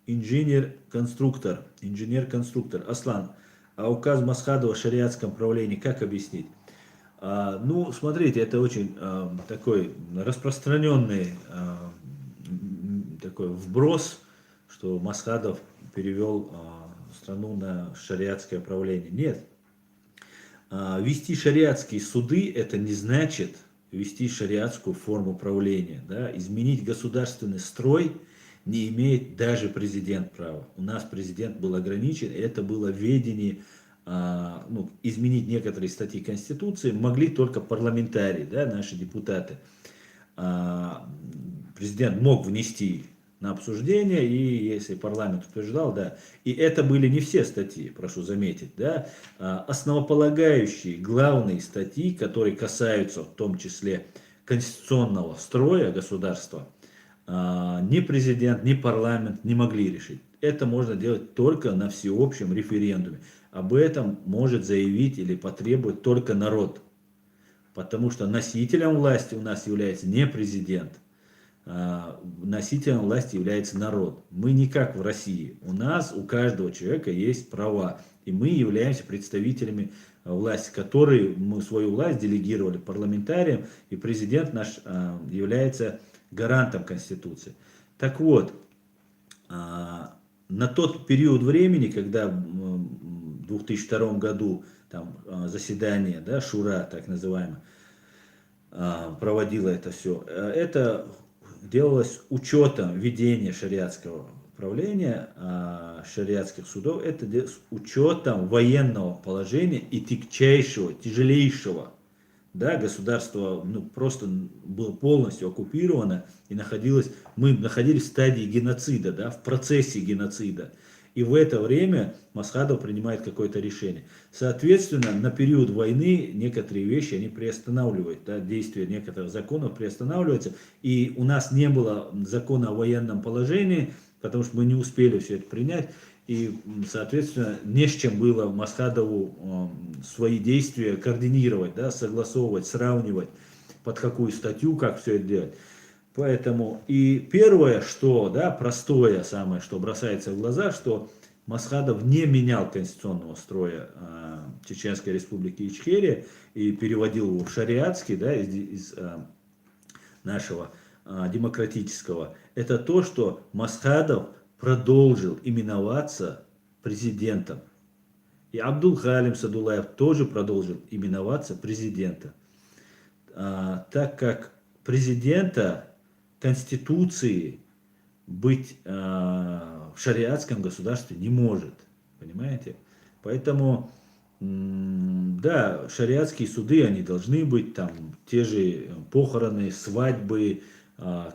инженер-конструктор. Инженер-конструктор. Аслан, а указ Масхадова о шариатском правлении как объяснить? Ну, смотрите, это очень такой распространенный такой вброс, что Масхадов перевел страну на шариатское правление. Нет. Вести шариатские суды, это не значит вести шариатскую форму правления. Да? Изменить государственный строй не имеет даже президент права. У нас президент был ограничен, и это было в ведении, ну, изменить некоторые статьи Конституции могли только парламентарии, да, наши депутаты. Президент мог внести на обсуждение, и если парламент утверждал, да, и это были не все статьи, прошу заметить, да, основополагающие, главные статьи, которые касаются в том числе конституционного строя государства, ни президент, ни парламент не могли решить. Это можно делать только на всеобщем референдуме. Об этом может заявить или потребовать только народ. Потому что носителем власти у нас является не президент, носителем власти является народ. Мы не как в России. У нас, у каждого человека есть права. И мы являемся представителями власти, которые мы свою власть делегировали парламентариям, и президент наш является гарантом Конституции. Так вот, на тот период времени, когда в 2002 году там, заседание, да, Шура, так называемое, проводило это все, это делалось учетом ведения шариатского правления, шариатских судов, это с учетом военного положения и тягчайшего, тяжелейшего, да, государство, ну, просто было полностью оккупировано и мы находились в стадии геноцида, да, в процессе геноцида. И в это время Масхадов принимает какое-то решение. Соответственно, на период войны некоторые вещи они приостанавливают, да, действие некоторых законов приостанавливается. И у нас не было закона о военном положении, потому что мы не успели все это принять. И, соответственно, не с чем было Масхадову свои действия координировать, да, согласовывать, сравнивать, под какую статью, как все это делать. Поэтому и первое, что, да, простое самое, что бросается в глаза, что Масхадов не менял конституционного строя Чеченской Республики Ичкерия и переводил его в шариатский, да, из нашего демократического. Это то, что Масхадов продолжил именоваться президентом. И Абдул-Халим Садулаев тоже продолжил именоваться президентом. Так как президента Конституции быть в шариатском государстве не может. Понимаете? Поэтому, да, шариатские суды, они должны быть, там, те же похороны, свадьбы,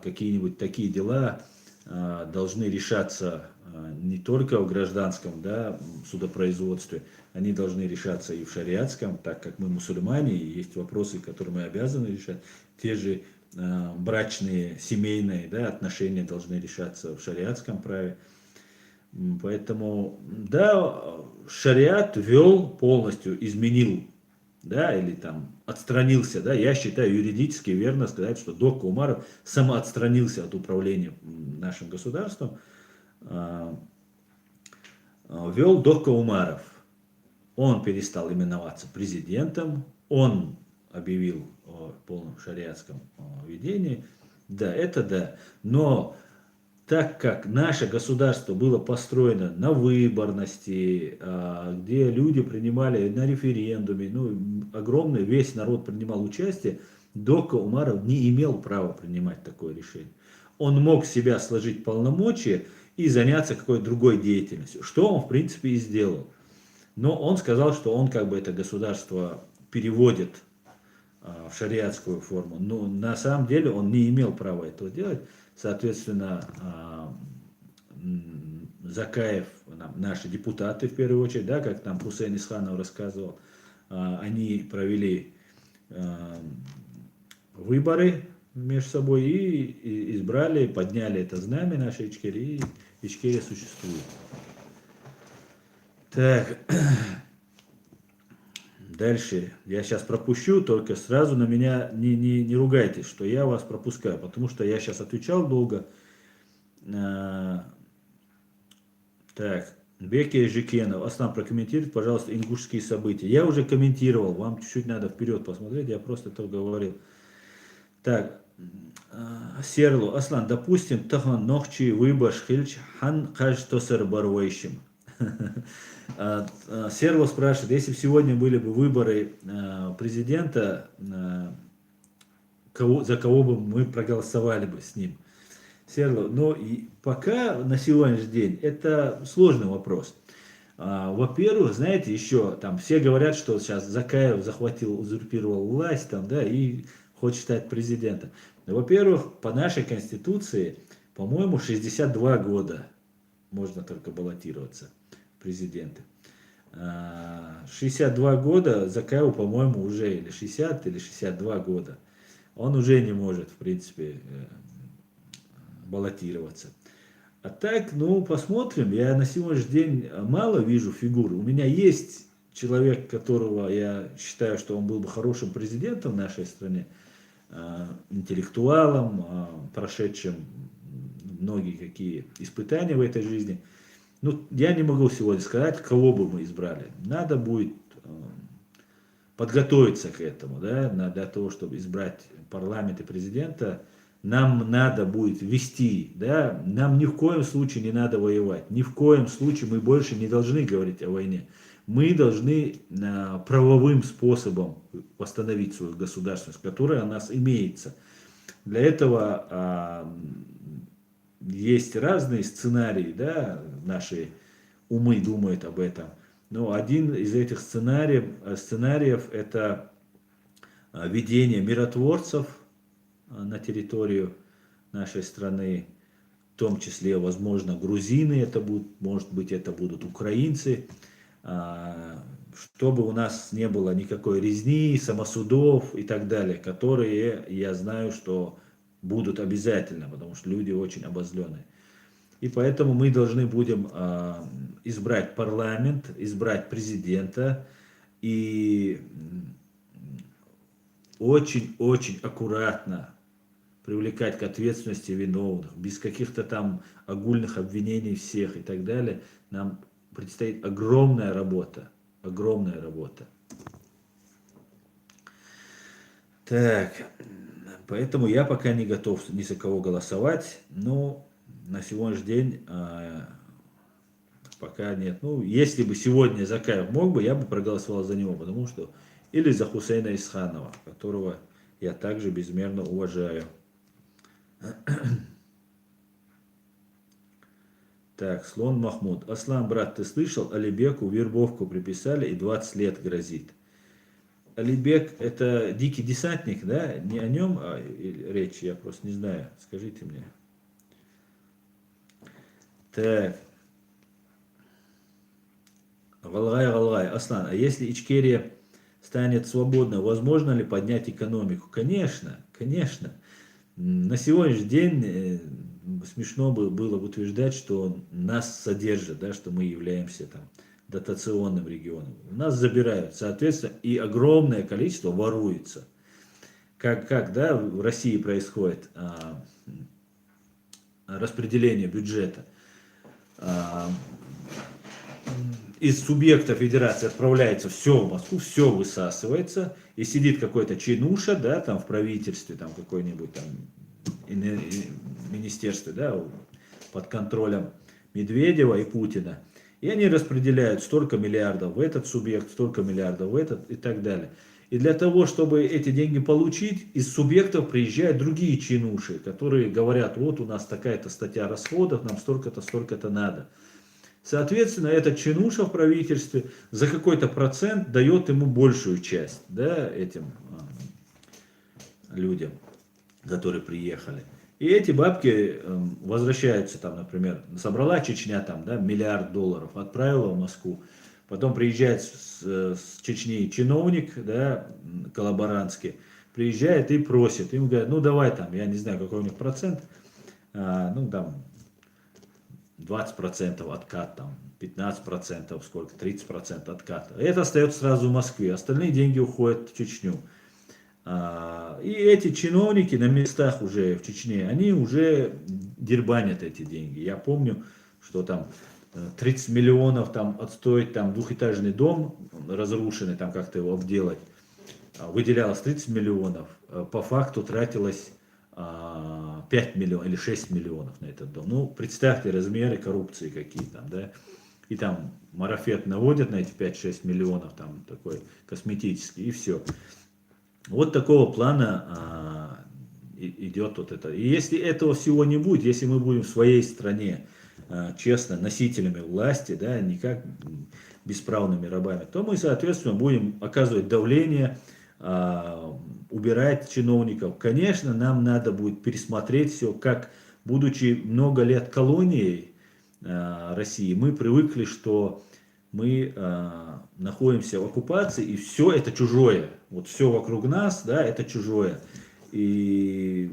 какие-нибудь такие дела должны решаться не только в гражданском, да, судопроизводстве, они должны решаться и в шариатском, так как мы мусульмане, и есть вопросы, которые мы обязаны решать. Те же брачные, семейные, да, отношения должны решаться в шариатском праве. Поэтому, да, шариат ввел полностью, изменил, да, или там отстранился, да, я считаю юридически верно сказать, что Докка Умаров самоотстранился от управления нашим государством, ввел Докка Умаров. Он перестал именоваться президентом, он объявил о полном шариатском ведении, да, это да, но так как наше государство было построено на выборности, где люди принимали на референдуме, ну, огромный, весь народ принимал участие, Докка Умаров не имел права принимать такое решение. Он мог себя сложить полномочия и заняться какой-то другой деятельностью, что он в принципе и сделал. Но он сказал, что он как бы это государство переводит в шариатскую форму. Но на самом деле он не имел права этого делать. Соответственно, Закаев, наши депутаты в первую очередь, да, как там Хусейн Исханов рассказывал, они провели выборы между собой и избрали, подняли это знамя нашей Ичкерии, и Ичкерия существует. Так, дальше я сейчас пропущу, только сразу на меня не ругайтесь, что я вас пропускаю, потому что я сейчас отвечал долго. Так, Беки Жикенов, Аслан, прокомментируйте, пожалуйста, ингушские события. Я уже комментировал, вам чуть-чуть надо вперед посмотреть, я просто это говорил. Так, Серлу, Аслан, допустим, Тахан Нохчи Выбаш Хильч Хан Кажтосер Барвейшим. Серло спрашивает, если бы сегодня были бы выборы президента, за кого бы мы проголосовали бы с ним? Но и пока на сегодняшний день это сложный вопрос. Во-первых, знаете, еще там все говорят, что сейчас Закаев захватил, узурпировал власть там, да, и хочет стать президентом. Во-первых, по нашей конституции, по-моему, 62 года можно только баллотироваться в президенты. 62 года Закаеву, по-моему, уже или 60, или 62 года. Он уже не может, в принципе, баллотироваться. А так, ну, посмотрим. Я на сегодняшний день мало вижу фигур. У меня есть человек, которого я считаю, что он был бы хорошим президентом в нашей стране, интеллектуалом, прошедшим многие какие испытания в этой жизни. Ну, я не могу сегодня сказать, кого бы мы избрали. Надо будет подготовиться к этому, да, для того, чтобы избрать парламент и президента. Нам надо будет вести, да, нам ни в коем случае не надо воевать, ни в коем случае мы больше не должны говорить о войне. Мы должны правовым способом восстановить свою государственность, которая у нас имеется. Для этого есть разные сценарии, да, наши умы думают об этом. Но один из этих сценариев это введение миротворцев на территорию нашей страны, в том числе, возможно, грузины, это будут, может быть, это будут украинцы, чтобы у нас не было никакой резни, самосудов и так далее, которые, я знаю, что будут обязательно, потому что люди очень обозленные. И поэтому мы должны будем избрать парламент, избрать президента и очень-очень аккуратно привлекать к ответственности виновных, без каких-то там огульных обвинений всех и так далее. Нам предстоит огромная работа, огромная работа. Так, поэтому я пока не готов ни за кого голосовать, но на сегодняшний день пока нет. Ну, если бы сегодня Закаев мог бы, я бы проголосовал за него, потому что или за Хусейна Исханова, которого я также безмерно уважаю. Так, Слон Махмуд. Аслан, брат, ты слышал, Алибеку вербовку приписали и 20 лет грозит. Алибек это дикий десантник, да? Не о нем речь, я просто не знаю. Скажите мне. Так. Галгай, Аслан, а если Ичкерия станет свободна, возможно ли поднять экономику? Конечно, конечно. На сегодняшний день смешно было бы утверждать, что нас содержат, да, что мы являемся там дотационным регионом. Нас забирают, соответственно, и огромное количество воруется. Как да, в России происходит распределение бюджета. Из субъекта федерации отправляется все в Москву, все высасывается, и сидит какой-то чинуша, да, там в правительстве, там какой-нибудь там министерстве, да, под контролем Медведева и Путина. И они распределяют столько миллиардов в этот субъект, столько миллиардов в этот и так далее. И для того, чтобы эти деньги получить, из субъектов приезжают другие чинуши, которые говорят, вот у нас такая-то статья расходов, нам столько-то, столько-то надо. Соответственно, этот чинуша в правительстве за какой-то процент дает ему большую часть, да, этим людям, которые приехали. И эти бабки возвращаются там, например, собрала Чечня там, да, $1 миллиард, отправила в Москву. Потом приезжает с Чечни чиновник, да, коллаборантский, приезжает и просит. Им говорят, ну давай там, я не знаю, какой у них процент, ну там 20% откат, там 15%, сколько, 30% откат. Это остается сразу в Москве, остальные деньги уходят в Чечню. И эти чиновники на местах уже в Чечне, они уже дербанят эти деньги. Я помню, что там 30 миллионов там отстоить там двухэтажный дом разрушенный, там как-то его обделать, выделялось 30 миллионов, по факту тратилось 5 миллионов или 6 миллионов на этот дом. Ну, представьте размеры коррупции какие там, да. И там марафет наводят на эти 5-6 миллионов, там такой косметический, и все. Вот такого плана идет вот это. И если этого всего не будет, если мы будем в своей стране честно носителями власти, да, не как бесправными рабами, то мы, соответственно, будем оказывать давление, убирать чиновников. Конечно, нам надо будет пересмотреть все, как, будучи много лет колонией России, мы привыкли, что мы находимся в оккупации, и все это чужое. Вот все вокруг нас, да, это чужое. И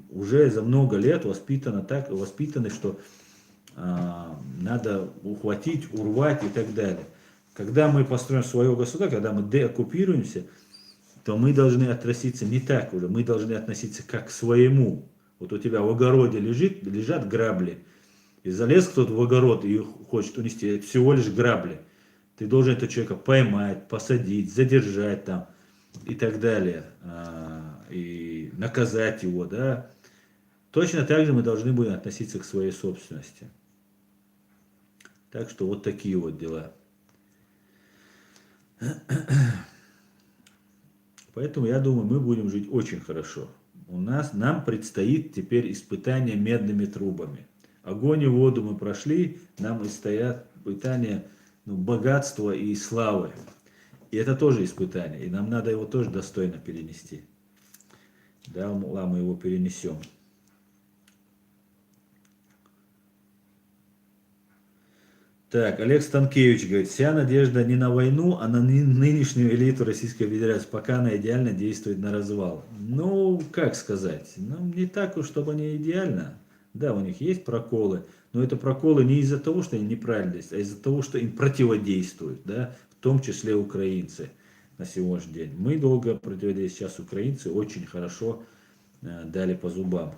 уже за много лет воспитаны, что надо ухватить, урвать и так далее. Когда мы построим свое государство, когда мы деоккупируемся, то мы должны относиться не так уже, мы должны относиться как к своему. Вот у тебя в огороде лежат грабли, и залез кто-то в огород и хочет унести, это всего лишь грабли. Ты должен этого человека поймать, посадить, задержать там и так далее, и наказать его, да. Точно так же мы должны будем относиться к своей собственности. Так что вот такие вот дела. Поэтому я думаю, мы будем жить очень хорошо. Нам предстоит теперь испытание медными трубами. Огонь и воду мы прошли, нам и стоят испытания богатства и славы. И это тоже испытание, и нам надо его тоже достойно перенести. Да, мы его перенесем. Так, Олег Станкевич говорит, вся надежда не на войну, а на нынешнюю элиту Российской Федерации, пока она идеально действует на развал. Ну, как сказать, не так уж, чтобы они идеально. Да, у них есть проколы, но это проколы не из-за того, что они неправильно действуют, а из-за того, что им противодействуют, да, в том числе украинцы на сегодняшний день. Мы долго противодействуем, сейчас украинцы очень хорошо дали по зубам.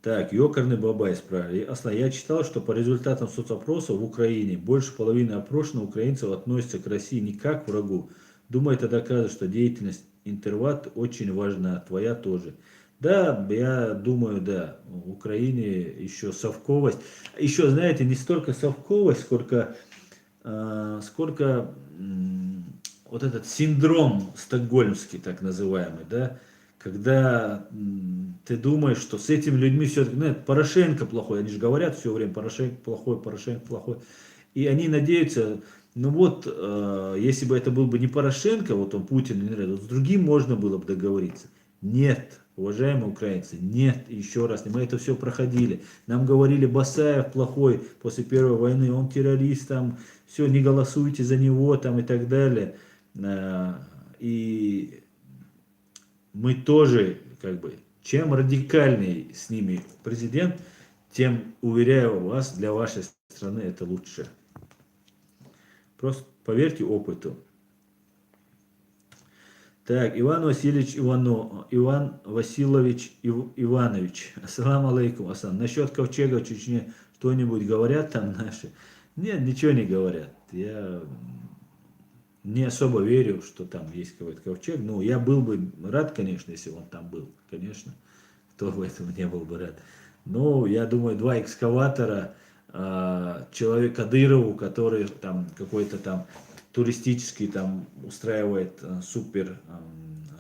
Так, ёкарный бабай справили. Я читал, что по результатам соцопроса в Украине больше половины опрошенных украинцев относятся к России не как к врагу. Думаю, это доказывает, что деятельность Интерват очень важна, твоя тоже. Да, я думаю, да, в Украине еще совковость. Еще, знаете, не столько совковость, сколько вот этот синдром стокгольмский, так называемый, да, когда ты думаешь, что с этими людьми все-таки, Порошенко плохой, они же говорят все время, Порошенко плохой, Порошенко плохой, и они надеются, если бы это был бы не Порошенко, вот он Путин, вот с другим можно было бы договориться. Нет, уважаемые украинцы, нет, еще раз, мы это все проходили. Нам говорили, Басаев плохой после Первой войны, он террорист, там, все, не голосуйте за него, там, и так далее. И мы тоже, чем радикальней с ними президент, тем, уверяю вас, для вашей страны это лучше. Просто поверьте опыту. Так, Иван Васильевич Иван Васильевич Иванович. Ассаламу алейкум, Асан. Насчет ковчега в Чечне что-нибудь говорят там наши? Нет, ничего не говорят. Я не особо верю, что там есть какой-то ковчег. Ну, я был бы рад, конечно, если он там был. Конечно, кто бы этому не был бы рад. Но я думаю, 2 экскаватора, человек Кадырову, который там какой-то там туристический там устраивает супер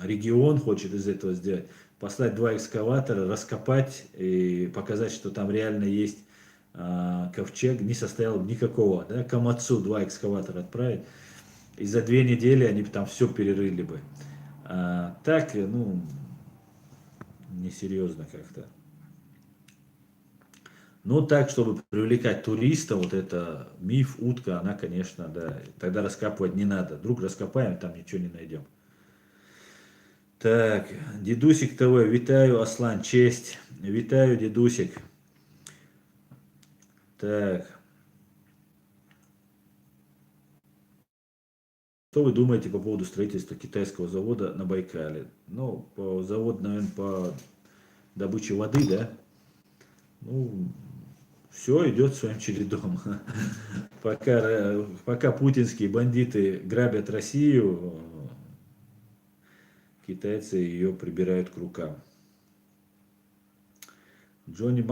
регион, хочет из этого сделать, послать 2 экскаватора, раскопать и показать, что там реально есть ковчег, не состоял никакого, да, Камацу 2 экскаватора отправить, и за 2 недели они бы там все перерыли бы. Так, несерьезно как-то. Ну, так, чтобы привлекать туристов, вот это миф, утка, она, конечно, да, тогда раскапывать не надо. Вдруг раскопаем, там ничего не найдем. Так, Дедусик ТВ, витаю, Аслан, честь. Витаю, Дедусик. Так. Что вы думаете по поводу строительства китайского завода на Байкале? Ну, завод, наверное, по добыче воды, да? Ну, все идет своим чередом. Пока путинские бандиты грабят Россию, китайцы ее прибирают к рукам. Джонни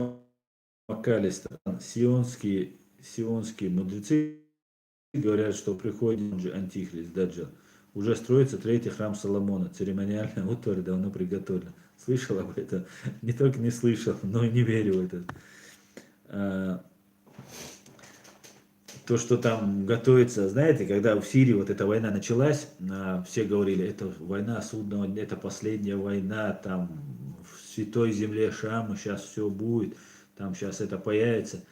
МакАлистер, сионские мудрецы говорят, что приходит же антихрист, Даджал. уже строится третий храм Соломона. Церемониальное утварь давно приготовлено. Слышал об этом? Не только не слышал, но и не верю в это. То, что там готовится, знаете, когда в Сирии вот эта война началась, все говорили, это война судного дня, это последняя война, там в святой земле Шама сейчас все будет, там сейчас это появится.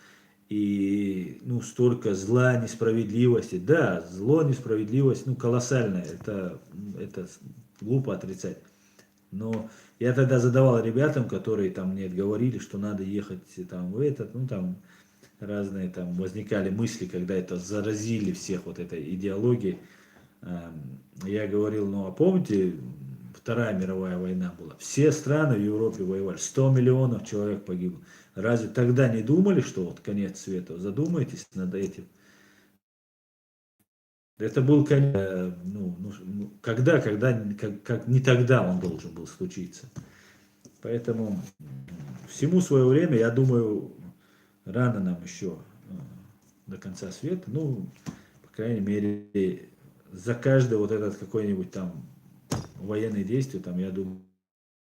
И, ну, столько зла, несправедливости. Да, зло, несправедливость, ну, колоссальная, это глупо отрицать. Но я тогда задавал ребятам, которые там мне говорили, что надо ехать там в этот, ну, там, разные там возникали мысли, когда это заразили всех вот этой идеологией. Я говорил, ну а помните, Вторая мировая война была, все страны в Европе воевали, 100 миллионов человек погибло. Разве тогда не думали, что вот конец света? Задумайтесь над этим. Это был конец, когда, как не тогда он должен был случиться. Поэтому всему свое время, я думаю, рано нам еще до конца света, ну, по крайней мере, за каждое вот этот какой-нибудь там военное действие, там, я думаю,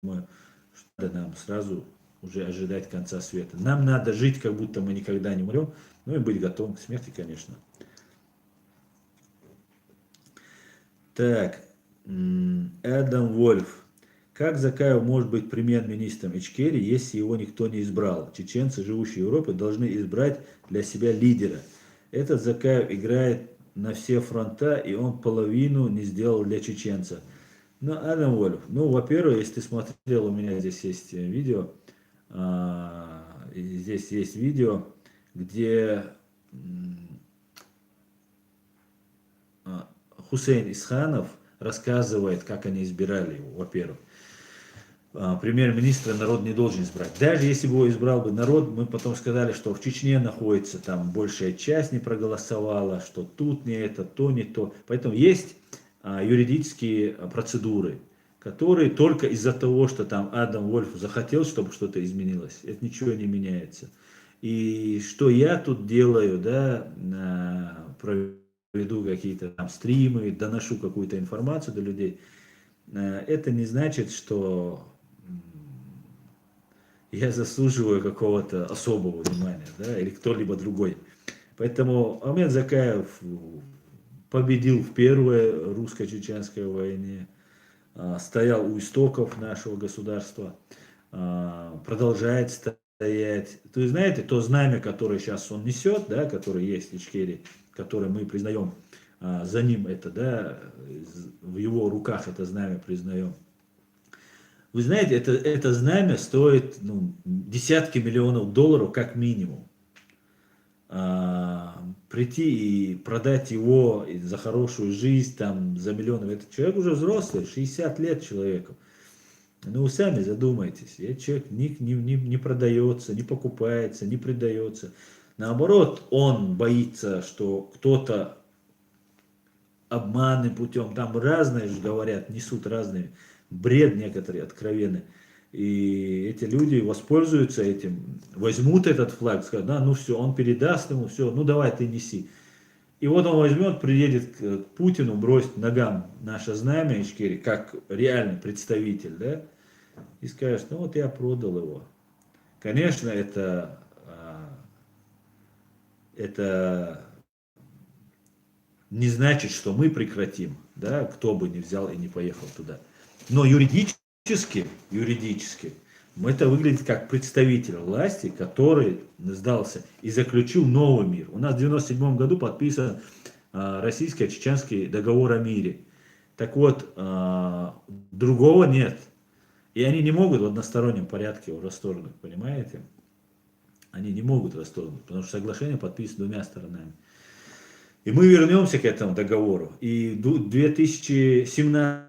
что надо нам сразу уже ожидать конца света. Нам надо жить, как будто мы никогда не умрем, ну и быть готовым к смерти, конечно. Так, Эдам Вольф. Как Закаев может быть премьер-министром Ичкерии, если его никто не избрал? Чеченцы, живущие в Европе, должны избрать для себя лидера. Этот Закаев играет на все фронта, и он половину не сделал для чеченца. Ну, Адам Вольф, ну, во-первых, если ты смотрел, у меня здесь есть видео, где Хусейн Исханов рассказывает, как они избирали его, во-первых. Премьер-министра народ не должен избрать. Даже если бы его избрал бы народ, мы потом сказали, что в Чечне находится там большая часть не проголосовала, что тут не это, то не то. Поэтому есть юридические процедуры, которые только из-за того, что там Адам Вольф захотел, чтобы что-то изменилось, это ничего не меняется. И что я тут делаю, да, проведу какие-то там стримы, доношу какую-то информацию до людей, это не значит, что я заслуживаю какого-то особого внимания, да, или кто-либо другой. Поэтому Ахмед Закаев победил в первой русско-чеченской войне, стоял у истоков нашего государства, продолжает стоять. То есть, знаете, то знамя, которое сейчас он несет, да, которое есть в Ичкерии, которое мы признаем, за ним это, да, в его руках это знамя признаем. Вы знаете, это знамя стоит, ну, десятки миллионов долларов как минимум. Прийти и продать его за хорошую жизнь, там, за миллионы. Этот человек уже взрослый, 60 лет человеку. Ну, вы сами задумайтесь. Этот человек не продается, не покупается, не предается. Наоборот, он боится, что кто-то обманным путем, там разные же говорят, несут разные, бред некоторые откровенный. И эти люди воспользуются этим, возьмут этот флаг, скажут, да, ну все, он передаст ему, все, ну давай ты неси. И вот он возьмет, приедет к Путину, бросит ногам наше знамя Ичкерии, как реальный представитель, да, и скажет, ну вот я продал его. Конечно, это не значит, что мы прекратим, да, кто бы ни взял и не поехал туда. Но юридически это выглядит как представитель власти, который сдался и заключил новый мир. У нас в 1997 году подписан российско-чеченский договор о мире. Так вот, другого нет. И они не могут в одностороннем порядке его расторгнуть, понимаете? Они не могут расторгнуть, потому что соглашение подписано двумя сторонами. И мы вернемся к этому договору. И в 2017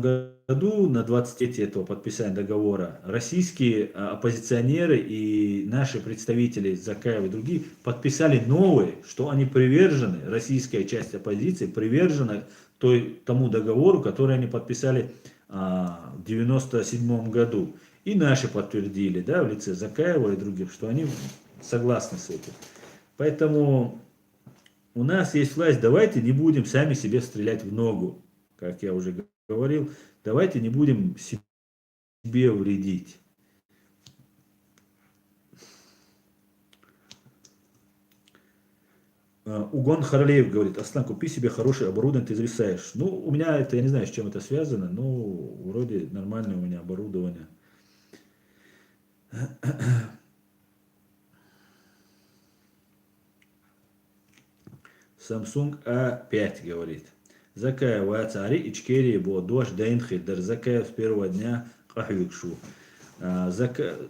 году, на 20-летие этого подписания договора, российские оппозиционеры и наши представители Закаева и другие подписали новые, что они привержены, российская часть оппозиции привержена тому договору, который они подписали в 1997 году. И наши подтвердили, да, в лице Закаева и других, что они согласны с этим. Поэтому у нас есть власть, давайте не будем сами себе стрелять в ногу. как я уже говорил, давайте не будем себе вредить. Угон Харлеев говорит: Аслан, купи себе хорошее оборудование, ты зависаешь. Ну, у меня это, я не знаю, с чем это связано, но вроде нормальное у меня оборудование. Samsung A5 говорит. Закая вацари ичкери бо дождь дейнхи дар Закаев с первого дня кахвикшу.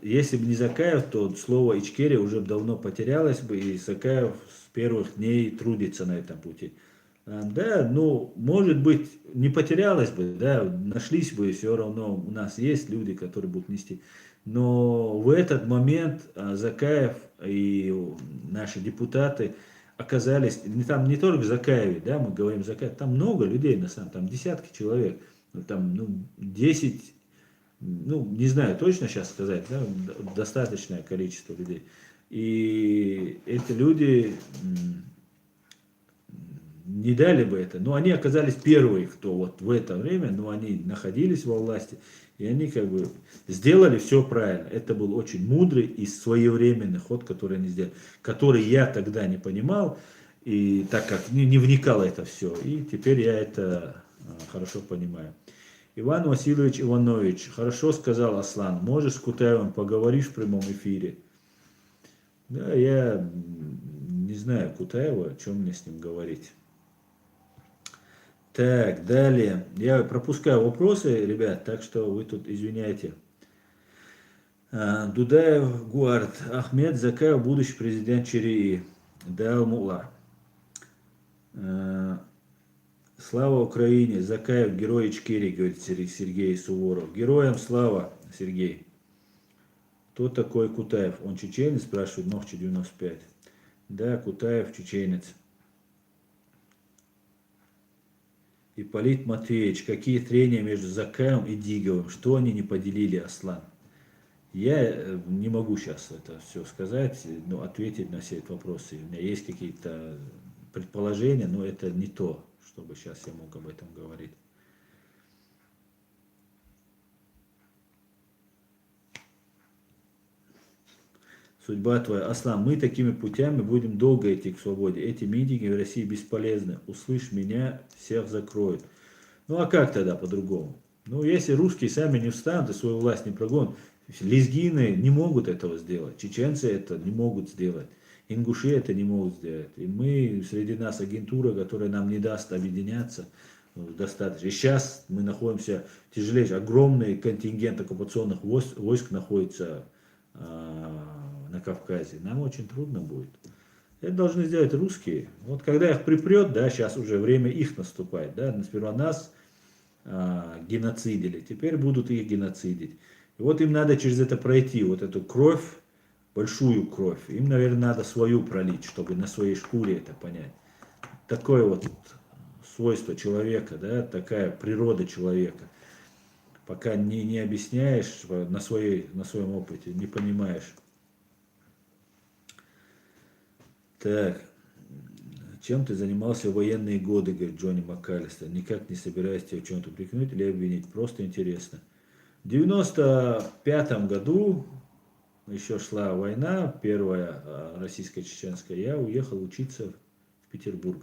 Если бы не Закаев, то слово Ичкери уже давно потерялось бы, и Закаев с первых дней трудится на этом пути. Да, ну, может быть, не потерялось бы, да, нашлись бы, все равно у нас есть люди, которые будут нести. Но в этот момент Закаев и наши депутаты оказались, там не только Закаеве, да, мы говорим Закаев, там много людей, на самом деле, там десятки человек, ну, там, ну, 10, ну, не знаю точно сейчас сказать, да, достаточное количество людей. И эти люди не дали бы это, но они оказались первые, кто вот в это время, но они находились во власти, и они как бы сделали все правильно. Это был очень мудрый и своевременный ход, который они сделали, который я тогда не понимал, и так как не вникал это все, и теперь я это хорошо понимаю. Иван Васильевич Иванович, хорошо сказал Аслан, можешь с Кутаевым поговоришь в прямом эфире? Да, я не знаю Кутаева, о чем мне с ним говорить. Так, далее. Я пропускаю вопросы, ребят, так что вы тут извиняйте. Дудаев Гуард. Ахмед Закаев, будущий президент ЧРИ. Дал Мула. Слава Украине. Закаев, герой Ичкерии, говорит Сергей Суворов. Героям слава, Сергей. Кто такой Кутаев? Он чеченец, спрашивает Нохчи 95. Да, Кутаев чеченец. Ипполит Матвеевич, какие трения между Закаевым и Диговым? Что они не поделили, Аслан? Я не могу сейчас это все сказать, но ответить на все эти вопросы. У меня есть какие-то предположения, но это не то, чтобы сейчас я мог об этом говорить. Судьба твоя. Аслан, мы такими путями будем долго идти к свободе. Эти митинги в России бесполезны. Услышь меня, всех закроют. Ну а как тогда по-другому? Ну если русские сами не встанут и свою власть не прогонят, лезгины не могут этого сделать, чеченцы это не могут сделать, ингуши это не могут сделать. И мы, среди нас агентура, которая нам не даст объединяться, достаточно. И сейчас мы находимся в тяжелейшем, огромный контингент оккупационных войск находится на Кавказе. Нам очень трудно будет. Это должны сделать русские. Вот когда их припрет, да, сейчас уже время их наступает, да, сперва нас геноцидили, теперь будут их геноцидить. И вот им надо через это пройти, вот эту кровь, большую кровь. Им, наверное, надо свою пролить, чтобы на своей шкуре это понять. Такое вот свойство человека, да, такая природа человека. Пока не объясняешь на своем опыте, не понимаешь. Так, чем ты занимался в военные годы, говорит Джонни МакКаллистер. Никак не собираюсь тебя в чем-то упрекнуть или обвинить, просто интересно. В 95 году еще шла война, первая российско-чеченская, я уехал учиться в Петербург.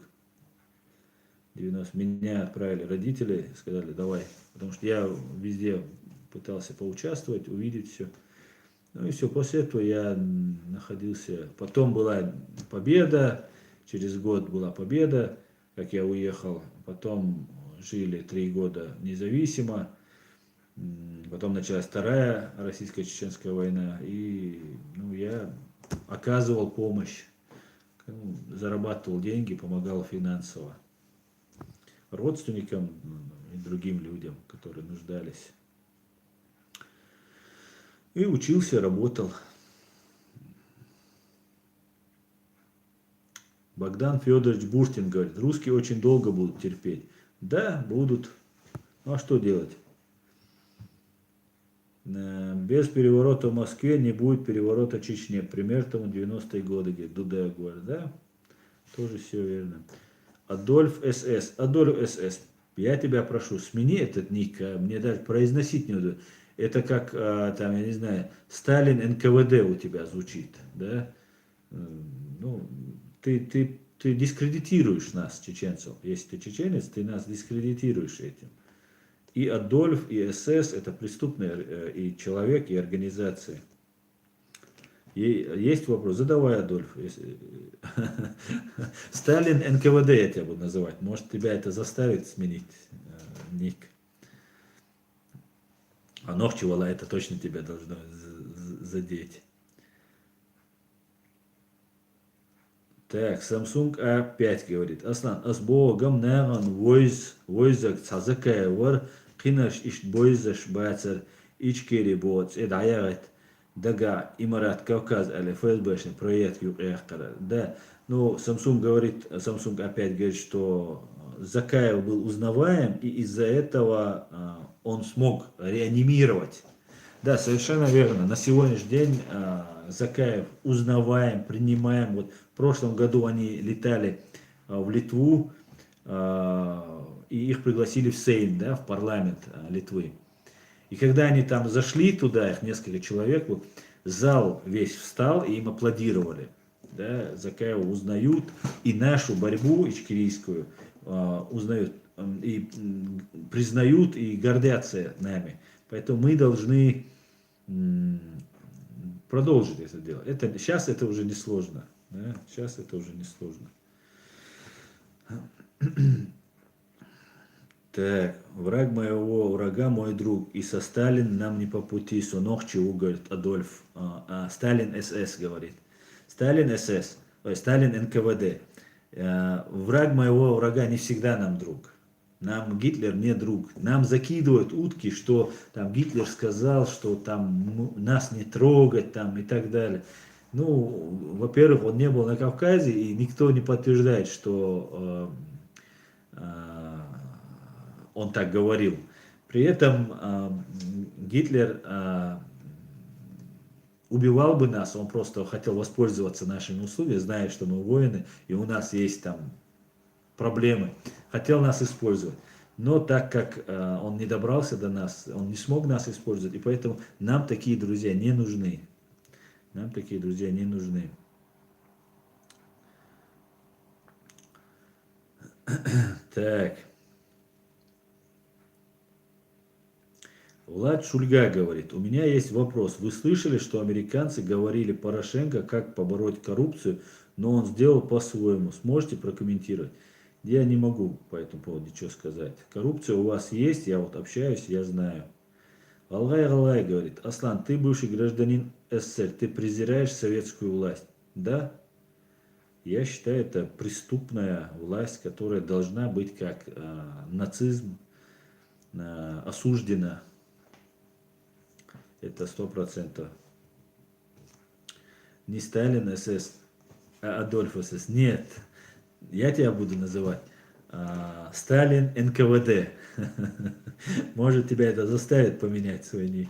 90. Меня отправили родители, сказали, давай, потому что я везде пытался поучаствовать, увидеть все. Ну и все, после этого я находился, потом была победа, через год была победа, как я уехал, потом жили 3 года независимо, потом началась вторая российско-чеченская война, и ну, я оказывал помощь, зарабатывал деньги, помогал финансово родственникам и другим людям, которые нуждались. И учился, работал. Богдан Федорович Буртин говорит, русские очень долго будут терпеть. Да, будут. Ну а что делать? Без переворота в Москве не будет переворота в Чечне. Пример тому 90-е годы, говорит Дудаев говорит. Да, тоже все верно. Адольф СС. Адольф СС. Я тебя прошу, смени этот ник, мне даже произносить не буду. Это как, там, я не знаю, Сталин НКВД у тебя звучит, да? Ну, ты дискредитируешь нас, чеченцев. Если ты чеченец, ты нас дискредитируешь этим. И Адольф, и СС это преступные и человек, и организация. Есть вопрос? Задавай, Адольф. Сталин НКВД я тебя буду называть. Может, тебя это заставит сменить ник. А Нохчевала это точно тебя должно задеть. Так, Samsung A5 говорит. Аслан, Богом наган войзак цазакая вар кинаш иш бойзаш бацар ичкери боц эдаягат дага Имарат Кавказ али ФСБшный проект юкаяхкара. Да, ну Samsung говорит, Samsung опять говорит, что Закаев был узнаваем, и из-за этого он смог реанимировать. Да, совершенно верно. На сегодняшний день Закаев узнаваем, принимаем. Вот в прошлом году они летали в Литву, и их пригласили в Сейм, да, в парламент Литвы. И когда они там зашли туда, их несколько человек, вот, зал весь встал и им аплодировали. Да, Закаева узнают, и нашу борьбу ичкерийскую узнают, и признают, и гордятся нами. Поэтому мы должны продолжить это дело. Сейчас это уже не сложно. Да? Сейчас это уже не сложно. Так, враг моего врага мой друг, и со Сталин нам не по пути, сонохчеву, говорит Адольф. Сталин СС говорит. Сталин СС, Сталин НКВД. Враг моего врага не всегда нам друг. Нам Гитлер не друг. Нам закидывают утки, что там Гитлер сказал, что там нас не трогать там и так далее. Ну, во-первых, он не был на Кавказе, и никто не подтверждает, что он так говорил. При этом Гитлер убивал бы нас, он просто хотел воспользоваться нашими услугами, зная, что мы воины, и у нас есть там проблемы. Хотел нас использовать. Но так как он не добрался до нас, он не смог нас использовать, и поэтому нам такие друзья не нужны. Нам такие друзья не нужны. Так. Влад Шульга говорит, у меня есть вопрос. Вы слышали, что американцы говорили Порошенко, как побороть коррупцию, но он сделал по-своему. Сможете прокомментировать? Я не могу по этому поводу ничего сказать. Коррупция у вас есть, я вот общаюсь, я знаю. Алгай говорит, Аслан, ты бывший гражданин СССР, ты презираешь советскую власть. Да? Я считаю, это преступная власть, которая должна быть как нацизм осуждена. Это 100%. Не Сталин СС, а Адольф СС. Нет, я тебя буду называть Сталин НКВД. Может, тебя это заставит поменять свой ник.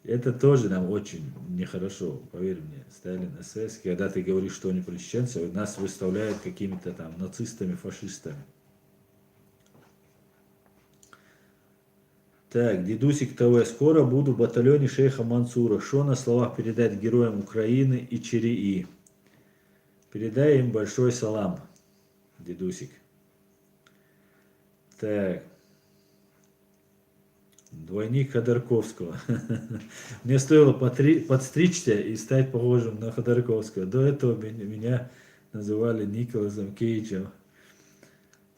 Это тоже нам очень нехорошо, поверь мне. Сталин СС, когда ты говоришь, что они про чеченцев, нас выставляют какими-то там нацистами, фашистами. Так, дедусик ТВ. Скоро буду в батальоне шейха Мансура. Что на словах передать героям Украины и ЧРИ? Передай им большой салам, дедусик. Так. Двойник Ходорковского. Мне стоило подстричься и стать похожим на Ходорковского. До этого меня называли Николасом Кейджем,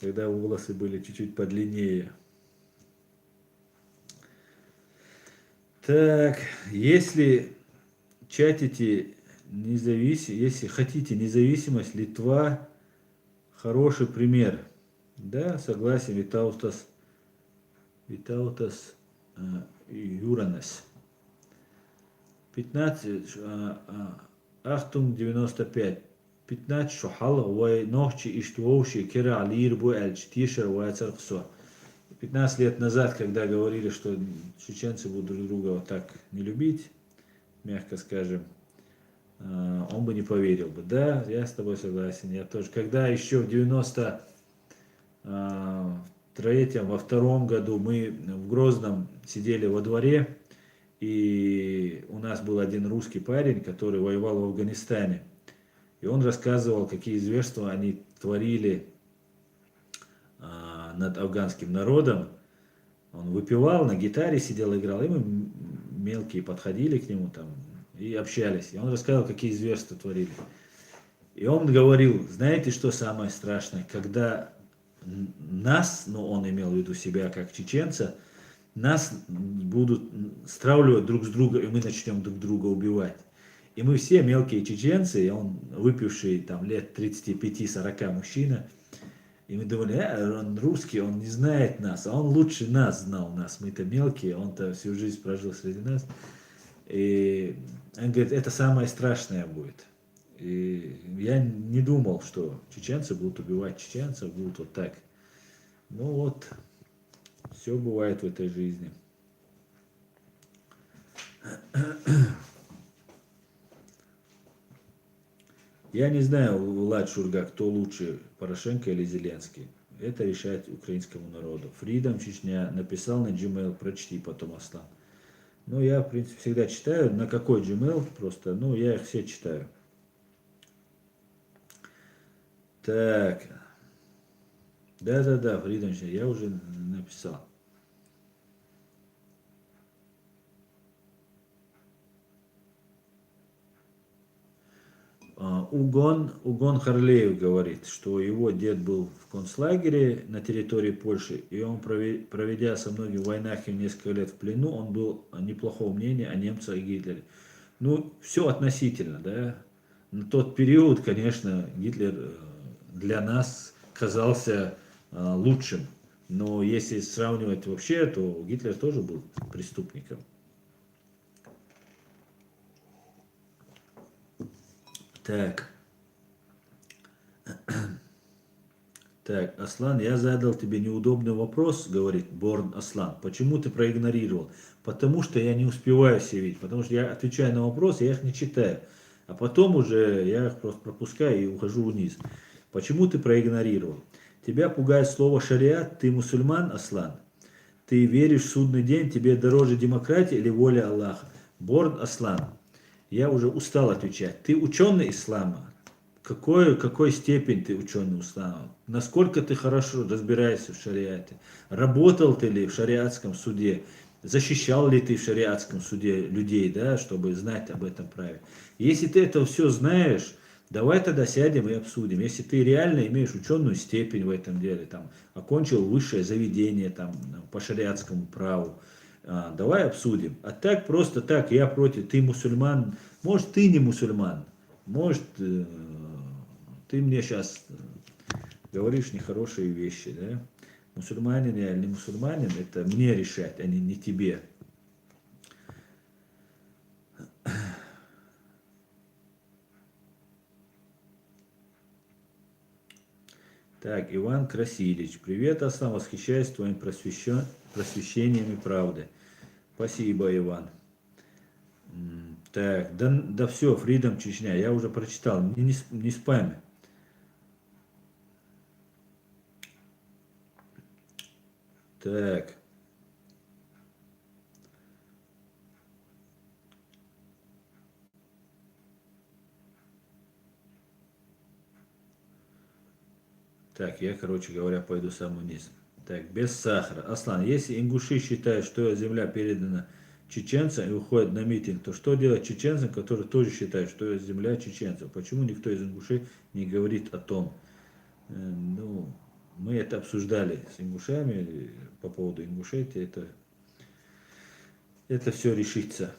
когда волосы были чуть-чуть подлиннее. Так, если чатите если хотите независимость, Литва хороший пример. Да, согласен, Витаутас Юранес. 15, Ахтунг 95. 15 шухал, вай нохчи иштвоуши кира алир бу эльч тишер вайцархсо. 15 лет назад, когда говорили, что чеченцы будут друг друга вот так не любить, мягко скажем, он бы не поверил бы. Да, я с тобой согласен. Я тоже. Когда еще в 90 В третьем, во втором году мы в Грозном сидели во дворе, и у нас был один русский парень, который воевал в Афганистане. И он рассказывал, какие зверства они творили над афганским народом. Он выпивал, на гитаре сидел, играл, и мы мелкие подходили к нему там и общались. И он рассказывал, какие зверства творили. И он говорил, знаете, что самое страшное? Когда нас, ну он имел в виду себя как чеченца, нас будут стравливать друг с друга, и мы начнем друг друга убивать. И мы все мелкие чеченцы, и он выпивший там лет 35-40 мужчина, и мы думали, он русский, он не знает нас, а он лучше нас знал нас. Мы-то мелкие, он-то всю жизнь прожил среди нас. И он говорит, это самое страшное будет. И я не думал, что чеченцы будут убивать чеченцев, будут вот так. Ну вот, все бывает в этой жизни. Я не знаю, Влад Шурга, кто лучше, Порошенко или Зеленский. Это решать украинскому народу. Freedom Чечня написал на Gmail, прочти потом, Аслан. Ну, я, в принципе, всегда читаю. На какой Gmail просто, ну, я их все читаю. Так. Да-да-да, Freedom Чечня, я уже написал. Угон Харлеев говорит, что его дед был в концлагере на территории Польши, и он, проведя со многими в войнах и несколько лет в плену, он был неплохого мнения о немцах и Гитлере. Ну, все относительно, да. На тот период, конечно, Гитлер для нас казался лучшим. Но если сравнивать вообще, то Гитлер тоже был преступником. Так. Так, Аслан, я задал тебе неудобный вопрос, говорит Борн Аслан. Почему ты проигнорировал? Потому что я не успеваю все видеть. Потому что я отвечаю на вопросы, я их не читаю. А потом уже я их просто пропускаю и ухожу вниз. Почему ты проигнорировал? Тебя пугает слово шариат, ты мусульман, Аслан? Ты веришь в судный день, тебе дороже демократия или воля Аллаха? Борн Аслан, я уже устал отвечать. Ты ученый ислама? Какой степень ты ученый ислама? Насколько ты хорошо разбираешься в шариате? Работал ты ли в шариатском суде? Защищал ли ты в шариатском суде людей, да, чтобы знать об этом праве? Если ты это все знаешь, давай тогда сядем и обсудим. Если ты реально имеешь ученую степень в этом деле, там, окончил высшее заведение там, по шариатскому праву, давай обсудим. А так просто так, я против, ты мусульман, может ты не мусульман, может ты мне сейчас говоришь нехорошие вещи, да? Мусульманин я или не мусульманин, это мне решать, а не тебе. Так, Иван Красилич. Привет, Аслан, восхищаюсь твоим просвещением и правдой. Спасибо, Иван. Так, да все, Freedom Чечня, я уже прочитал, не спами. Так. Так, я, короче говоря, пойду сам вниз. Так, без сахара. Аслан, если ингуши считают, что земля передана чеченцам и уходят на митинг, то что делать чеченцам, которые тоже считают, что земля чеченцев? Почему никто из ингушей не говорит о том? Ну, мы это обсуждали с ингушами по поводу Ингушетии. Это все решится.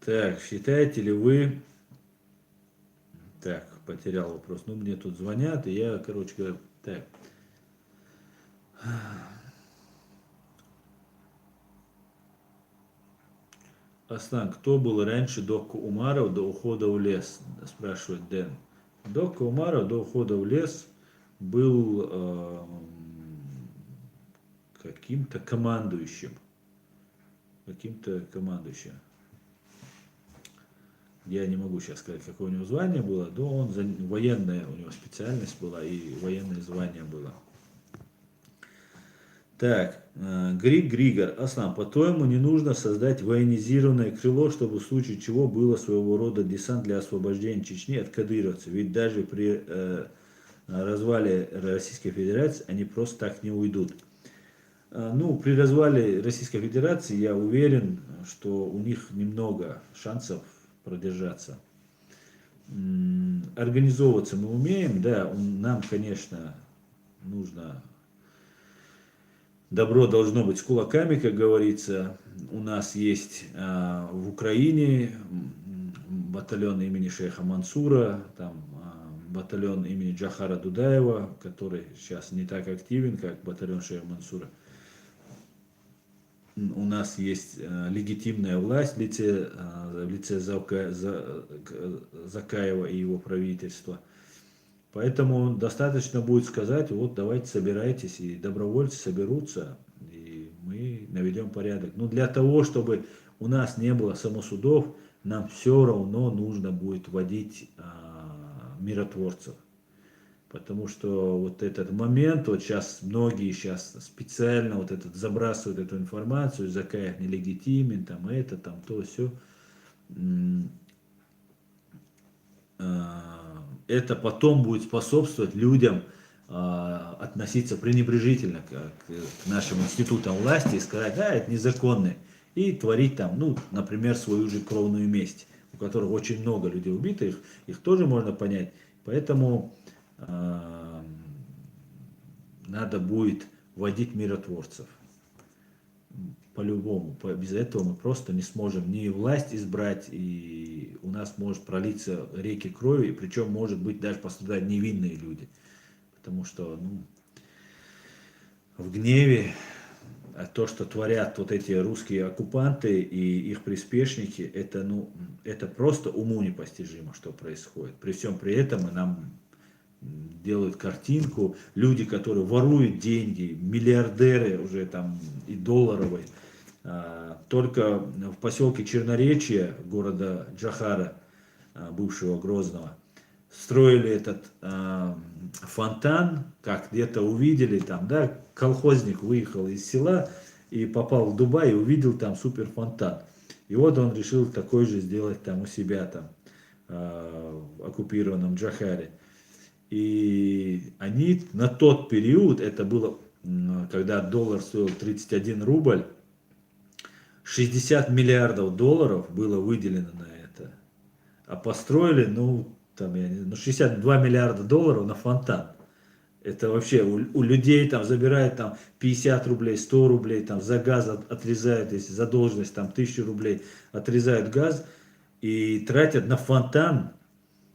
Так, считаете ли вы... Так, потерял вопрос. Ну, мне тут звонят, и я, короче говоря, так. Аслан, кто был раньше Докко Умаров до ухода в лес? Спрашивает Дэн. Докко Умаров до ухода в лес был каким-то командующим. каким-то командующим. Я не могу сейчас сказать, какое у него звание было, но он военная у него специальность была и военное звание было. Так, Григор, Аслан, по-твоему, не нужно создать военизированное крыло, чтобы в случае чего было своего рода десант для освобождения Чечни от кадыровцев? Ведь даже при развале Российской Федерации они просто так не уйдут. Ну, при развале Российской Федерации я уверен, что у них немного шансов продержаться. Организовываться мы умеем, да, нам, конечно, нужно... Добро должно быть с кулаками, как говорится. У нас есть в Украине батальон имени шейха Мансура, там батальон имени Джохара Дудаева, который сейчас не так активен, как батальон шейха Мансура. У нас есть легитимная власть в лице Закаева и его правительства. Поэтому достаточно будет сказать, вот давайте собирайтесь, и добровольцы соберутся, и мы наведем порядок. Но для того, чтобы у нас не было самосудов, нам все равно нужно будет вводить миротворцев. Потому что вот этот момент, вот сейчас многие сейчас специально вот этот забрасывают эту информацию, Закаев нелегитимен, там это, там то, все. Это потом будет способствовать людям относиться пренебрежительно к нашим институтам власти и сказать, да, это незаконно, и творить там, ну, например, свою же кровную месть, у которых очень много людей убитых, их тоже можно понять, поэтому надо будет вводить миротворцев. По-любому, без этого мы просто не сможем ни власть избрать, и у нас может пролиться реки крови, причем, может быть, даже пострадать невинные люди. Потому что в гневе то, что творят вот эти русские оккупанты и их приспешники, это просто уму непостижимо, что происходит. При всем при этом нам делают картинку, люди, которые воруют деньги, миллиардеры уже там и долларовые. Только в поселке Черноречье, города Джохара, бывшего Грозного, строили этот фонтан, как где-то увидели там, да, колхозник выехал из села и попал в Дубай и увидел там супер фонтан. И вот он решил такой же сделать там у себя там, в оккупированном Джохаре. И они на тот период, это было, когда доллар стоил 31 рубль, 60 миллиардов долларов было выделено на это. А построили, там, 62 миллиарда долларов на фонтан. Это вообще у людей там забирают там 50 рублей, 100 рублей, там за газ отрезают, если задолженность там 1000 рублей, отрезают газ и тратят на фонтан,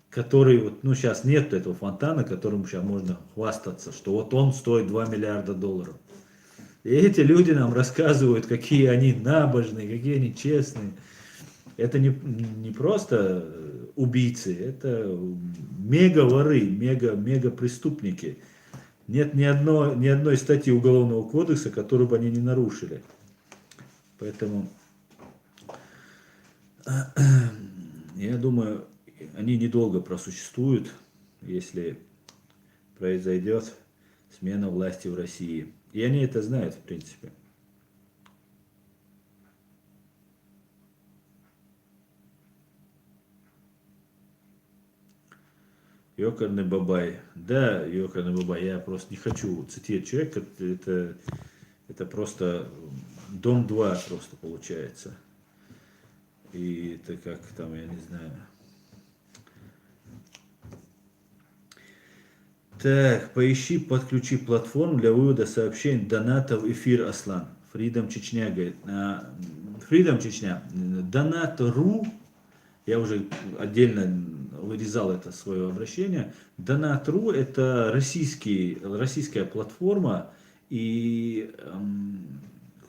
который, вот, сейчас нет этого фонтана, которым сейчас можно хвастаться, что вот он стоит 2 миллиарда долларов. И эти люди нам рассказывают, какие они набожные, какие они честные. Это не просто убийцы, это мега-воры, мега-преступники. Нет ни одной статьи Уголовного кодекса, которую бы они не нарушили. Поэтому я думаю, они недолго просуществуют, если произойдет смена власти в России. И они это знают, в принципе. Ёкарный бабай. Да, ёкарный бабай, я просто не хочу цитировать человека, это просто дом 2 просто получается. И это как там, я не знаю. Так, поищи, подключи платформу для вывода сообщений, донатов, эфир, Аслан. Freedom Чечня говорит. Freedom Чечня. Донат.ру, я уже отдельно вырезал это свое обращение. Донат.ру это российская платформа, и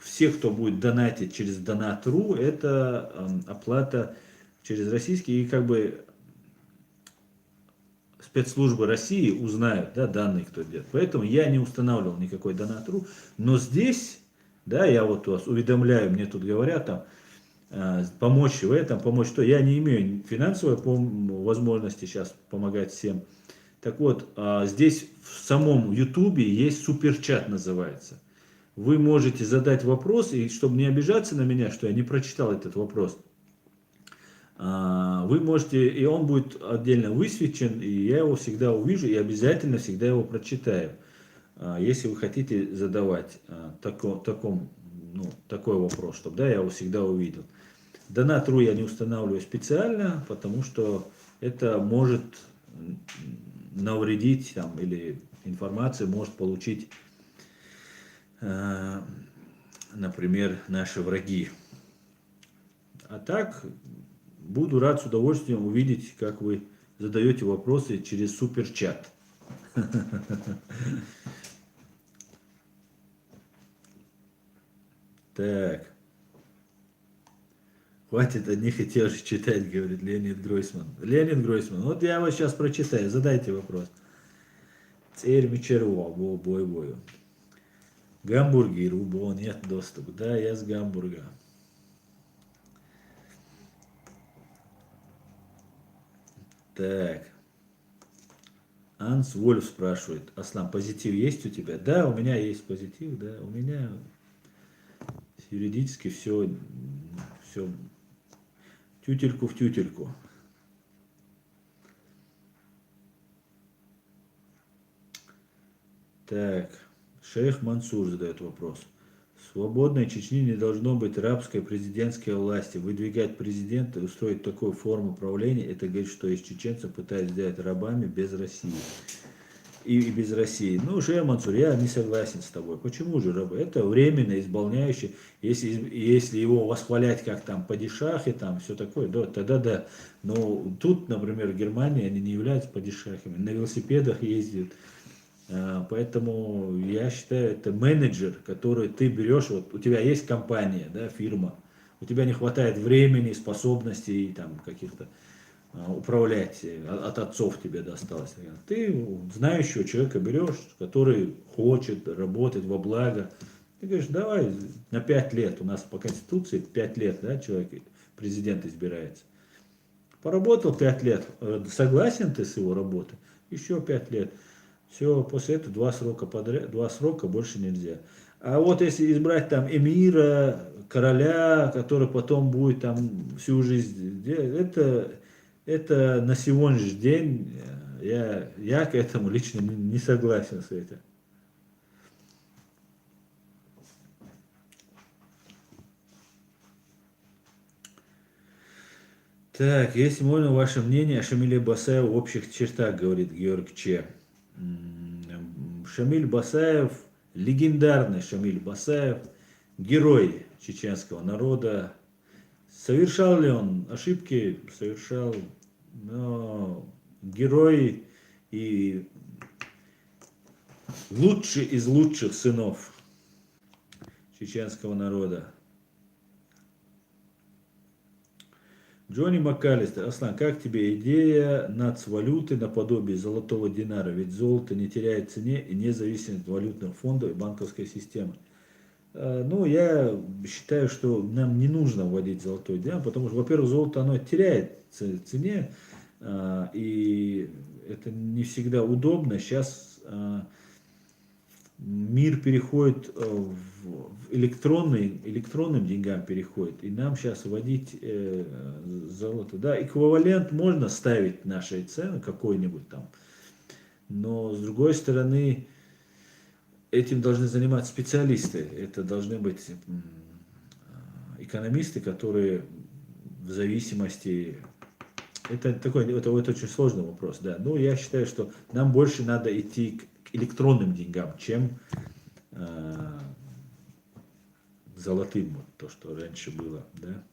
все, кто будет донатить через Донат.ру, это оплата через российский, и как бы спецслужбы России узнают, да, данные, кто делает. Поэтому я не устанавливал никакой Донат.ру, но здесь Да, я вот вас уведомляю, мне тут говорят там, помочь в этом, помочь то. Я не имею финансовой возможности сейчас помогать всем. Так вот, здесь в самом Ютубе есть суперчат называется. Вы можете задать вопрос, и чтобы не обижаться на меня, что я не прочитал этот вопрос, вы можете, и он будет отдельно высвечен, и я его всегда увижу, и обязательно всегда его прочитаю. Если вы хотите задавать такой вопрос, чтобы да, я его всегда увидел. Донат.ру я не устанавливаю специально, потому что это может навредить там, или информацию может получить, например, наши враги. А так, буду рад с удовольствием увидеть, как вы задаете вопросы через суперчат. Так. Хватит одних и тех же читать, говорит Леонид Гройсман. Леонид Гройсман, вот я вас сейчас прочитаю, задайте вопрос. Цель Мичерова, бой-бою. Гамбургер, у Бо нет доступа. Да, я с Гамбурга. Так. Анс Вольф спрашивает. Аслан, позитив есть у тебя? Да, у меня есть позитив, да. У меня юридически все тютельку в тютельку. Так, шейх Мансур задает вопрос. В свободной Чечне не должно быть рабской президентской власти. Выдвигать президента и устроить такую форму правления, это говорит, что из чеченцев пытаются сделать рабами без России. И без России. Ну, шейх Мансур, я не согласен с тобой. Почему же рабы? Это временно исполняющий. Если его восхвалять как там падишах и там все такое, да, тогда да. Но тут, например, в Германии они не являются падишахами. На велосипедах ездят. Поэтому я считаю, это менеджер, который ты берешь, вот у тебя есть компания, да, фирма, у тебя не хватает времени, способностей там каких-то управлять, от отцов тебе досталось. Ты знающего человека берешь, который хочет работать во благо. Ты говоришь, давай на 5 лет, у нас по Конституции 5 лет, да, человек, президент избирается. Поработал 5 лет, согласен ты с его работой, еще 5 лет. Все, после этого 2 срока подряд, 2 срока больше нельзя. А вот если избрать там эмира, короля, который потом будет там всю жизнь делать, это на сегодняшний день я к этому лично не согласен с этим. Так, если можно, ваше мнение о Шамиле Басаеве в общих чертах, говорит Георг Че. Шамиль Басаев, легендарный Шамиль Басаев, герой чеченского народа. Совершал ли он ошибки? Совершал, но герой и лучший из лучших сынов чеченского народа. Джонни МакКаллистер, Аслан, как тебе идея нацвалюты наподобие золотого динара? Ведь золото не теряет в цене и не зависит от валютных фондов и банковской системы. Ну, я считаю, что нам не нужно вводить золотой динар, потому что, во-первых, золото оно теряет в цене, и это не всегда удобно. Сейчас мир переходит в электронным деньгам переходит, и нам сейчас вводить золото. Да, эквивалент можно ставить нашей цены какой-нибудь там, но с другой стороны, этим должны заниматься специалисты. Это должны быть экономисты, которые в зависимости... это очень сложный вопрос, да. Но я считаю, что нам больше надо идти к электронным деньгам, чем золотым, вот, то, что раньше было, да.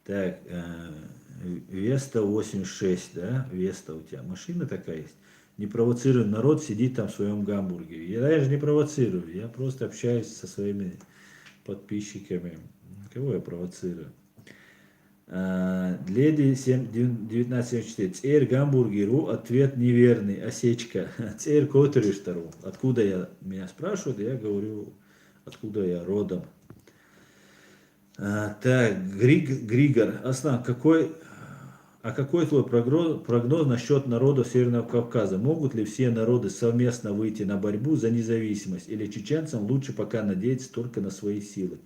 Так, Веста 86, да, Веста у тебя машина такая есть. Не провоцируй народ, сидит там в своем гамбургере. Я же не провоцирую, я просто общаюсь со своими подписчиками. Кого я провоцирую? Леди 1974. Цейр гамбургеру. Ответ неверный. Осечка. Цейр Коттериштеру. Откуда я? Меня спрашивают, я говорю, откуда я родом. Так, Григор. Аслан, какой твой прогноз насчет народов Северного Кавказа? Могут ли все народы совместно выйти на борьбу за независимость? Или чеченцам лучше пока надеяться только на свои силы?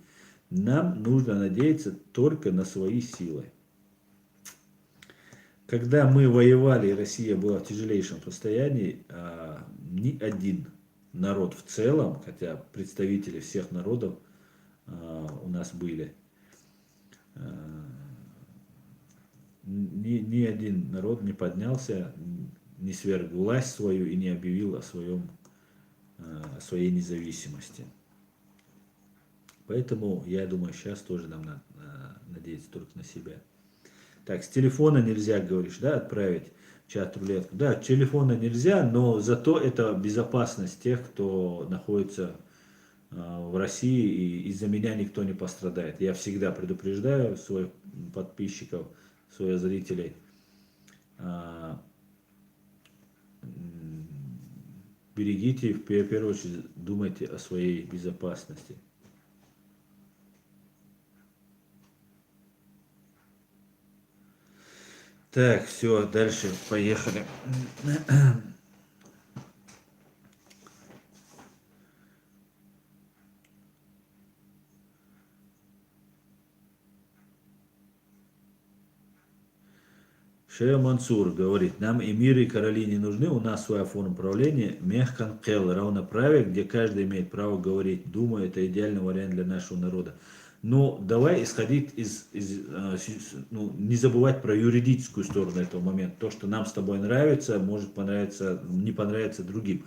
Нам нужно надеяться только на свои силы. Когда мы воевали, и Россия была в тяжелейшем состоянии, ни один народ в целом, хотя представители всех народов у нас были, ни один народ не поднялся, не сверг власть свою и не объявил о своей независимости. Поэтому я думаю, сейчас тоже нам надо надеяться только на себя. Так, с телефона нельзя, говоришь, да, отправить чат-рулетку. Да, с телефона нельзя, но зато это безопасность тех, кто находится в России, и из-за меня никто не пострадает. Я всегда предупреждаю своих подписчиков, своих зрителей. Берегите, в первую очередь, думайте о своей безопасности. Так, все, дальше поехали. Шея Мансур говорит, нам эмиры и короли не нужны, у нас своя форма правления, мехкан кел, равноправие, где каждый имеет право говорить, думаю, это идеальный вариант для нашего народа. Но давай исходить не забывать про юридическую сторону этого момента. То, что нам с тобой нравится, может понравиться, не понравится другим.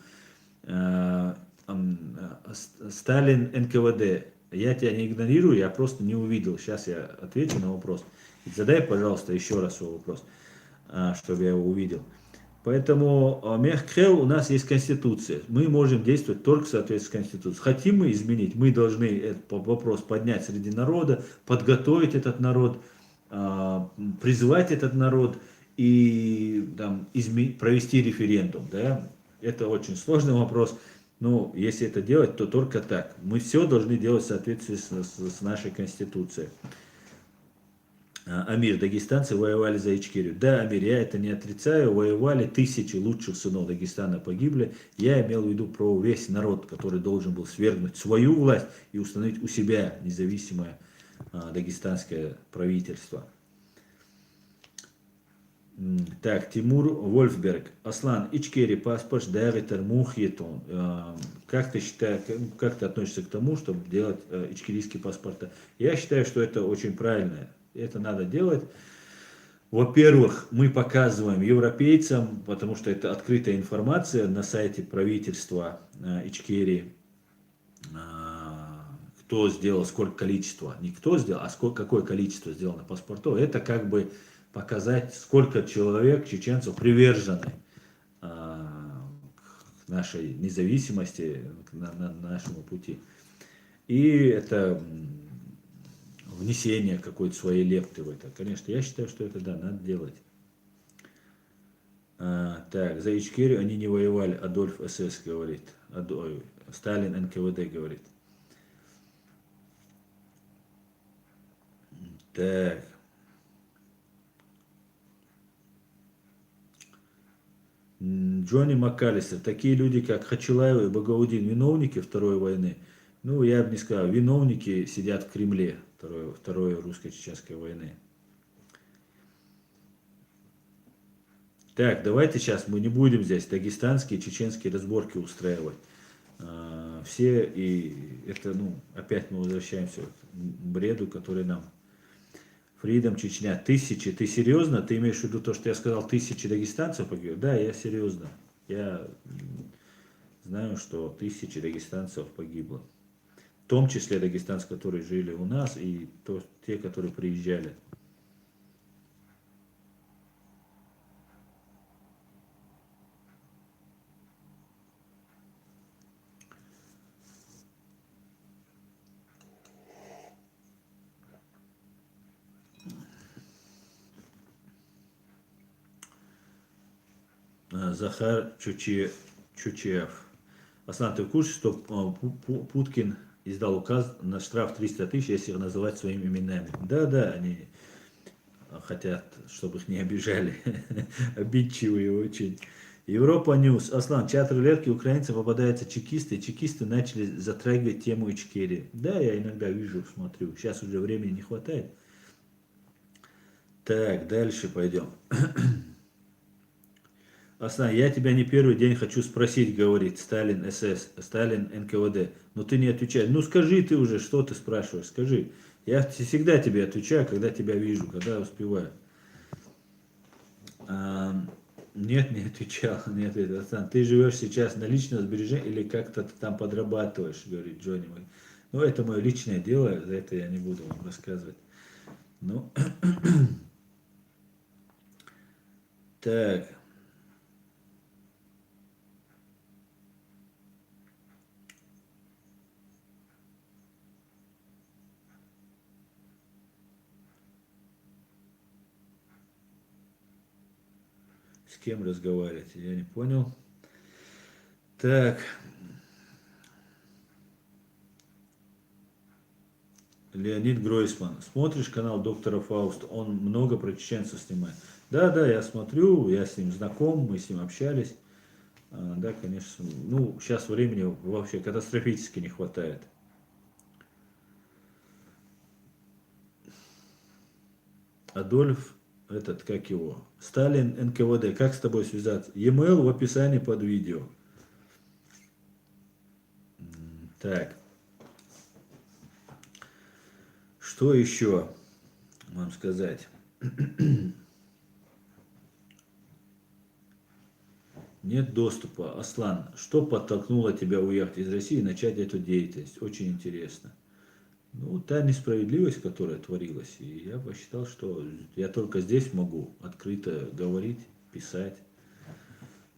Сталин, НКВД. Я тебя не игнорирую, я просто не увидел. Сейчас я отвечу на вопрос. Задай, пожалуйста, еще раз свой вопрос, чтобы я его увидел. Поэтому Мехкел, у нас есть Конституция. Мы можем действовать только в соответствии с Конституцией. Хотим мы изменить, мы должны этот вопрос поднять среди народа, подготовить этот народ, призвать этот народ и провести референдум. Да? Это очень сложный вопрос. Но если это делать, то только так. Мы все должны делать в соответствии с нашей Конституцией. Амир, дагестанцы воевали за Ичкерию. Да, Амир, я это не отрицаю. Воевали, тысячи лучших сынов Дагестана погибли. Я имел в виду про весь народ, который должен был свергнуть свою власть и установить у себя независимое дагестанское правительство. Так, Тимур Вольфберг. Аслан, Ичкери паспорт, дагетер мухетон. Как ты считаешь, как ты относишься к тому, чтобы делать ичкерийские паспорта? Я считаю, что это очень правильно. Это надо делать. Во-первых, мы показываем европейцам, потому что это открытая информация на сайте правительства Ичкерии, кто сделал, сколько количества, не кто сделал, а какое количество сделано паспортов. Это как бы показать, сколько человек, чеченцев, привержены к нашей к нашему пути. И это внесение какой-то своей лепты в это. Конечно, я считаю, что это, да, надо делать. Так, за Ичкерию они не воевали, Адольф СС говорит. Сталин НКВД говорит. Так. Джонни МакАлистер. Такие люди, как Хачилаева и Багаудин, виновники Второй войны. Ну, я бы не сказал, виновники сидят в Кремле Второй русско-чеченской войны. Так, давайте сейчас мы не будем здесь дагестанские, чеченские разборки устраивать. Все, и это, опять мы возвращаемся к бреду, который нам... Фридом, Чечня, тысячи. Ты серьезно? Ты имеешь в виду то, что я сказал, тысячи дагестанцев погибло? Да, я серьезно. Я знаю, что тысячи дагестанцев погибло. В том числе дагестанцев, которые жили у нас, и те, которые приезжали. Захар Чучеев. Аслан, ты в курсе, что Путкин издал указ на штраф 300 тысяч, если их называть своими именами? Да, они хотят, чтобы их не обижали. Обидчивые очень. Европа Ньюс. Аслан, чат рулетки украинцев попадаются чекисты, и чекисты начали затрагивать тему Ичкерии. Да, я иногда вижу, смотрю. Сейчас уже времени не хватает. Так, дальше пойдем. Аслан, я тебя не первый день хочу спросить, говорит Сталин СС, Сталин НКВД. Но ты не отвечаешь. Ну скажи ты уже, что ты спрашиваешь, скажи. Я всегда тебе отвечаю, когда тебя вижу, когда успеваю. Нет, не отвечал, не ответил. Аслан, ты живешь сейчас на личном сбережении или как-то ты там подрабатываешь, говорит Джонни. Ну, это мое личное дело, за это я не буду вам рассказывать. Ну, так. С кем разговаривать? Я не понял. Так. Леонид Гройсман. Смотришь канал доктора Фауста? Он много про чеченцев снимает. Да, я смотрю, я с ним знаком, мы с ним общались. Да, конечно. Ну, сейчас времени вообще катастрофически не хватает. Адольф, этот, как его? Сталин, НКВД. Как с тобой связаться? E-mail в описании под видео. Так. Что еще вам сказать? Нет доступа. Аслан, что подтолкнуло тебя уехать из России и начать эту деятельность? Очень интересно. Ну, та несправедливость, которая творилась, и я посчитал, что я только здесь могу открыто говорить, писать.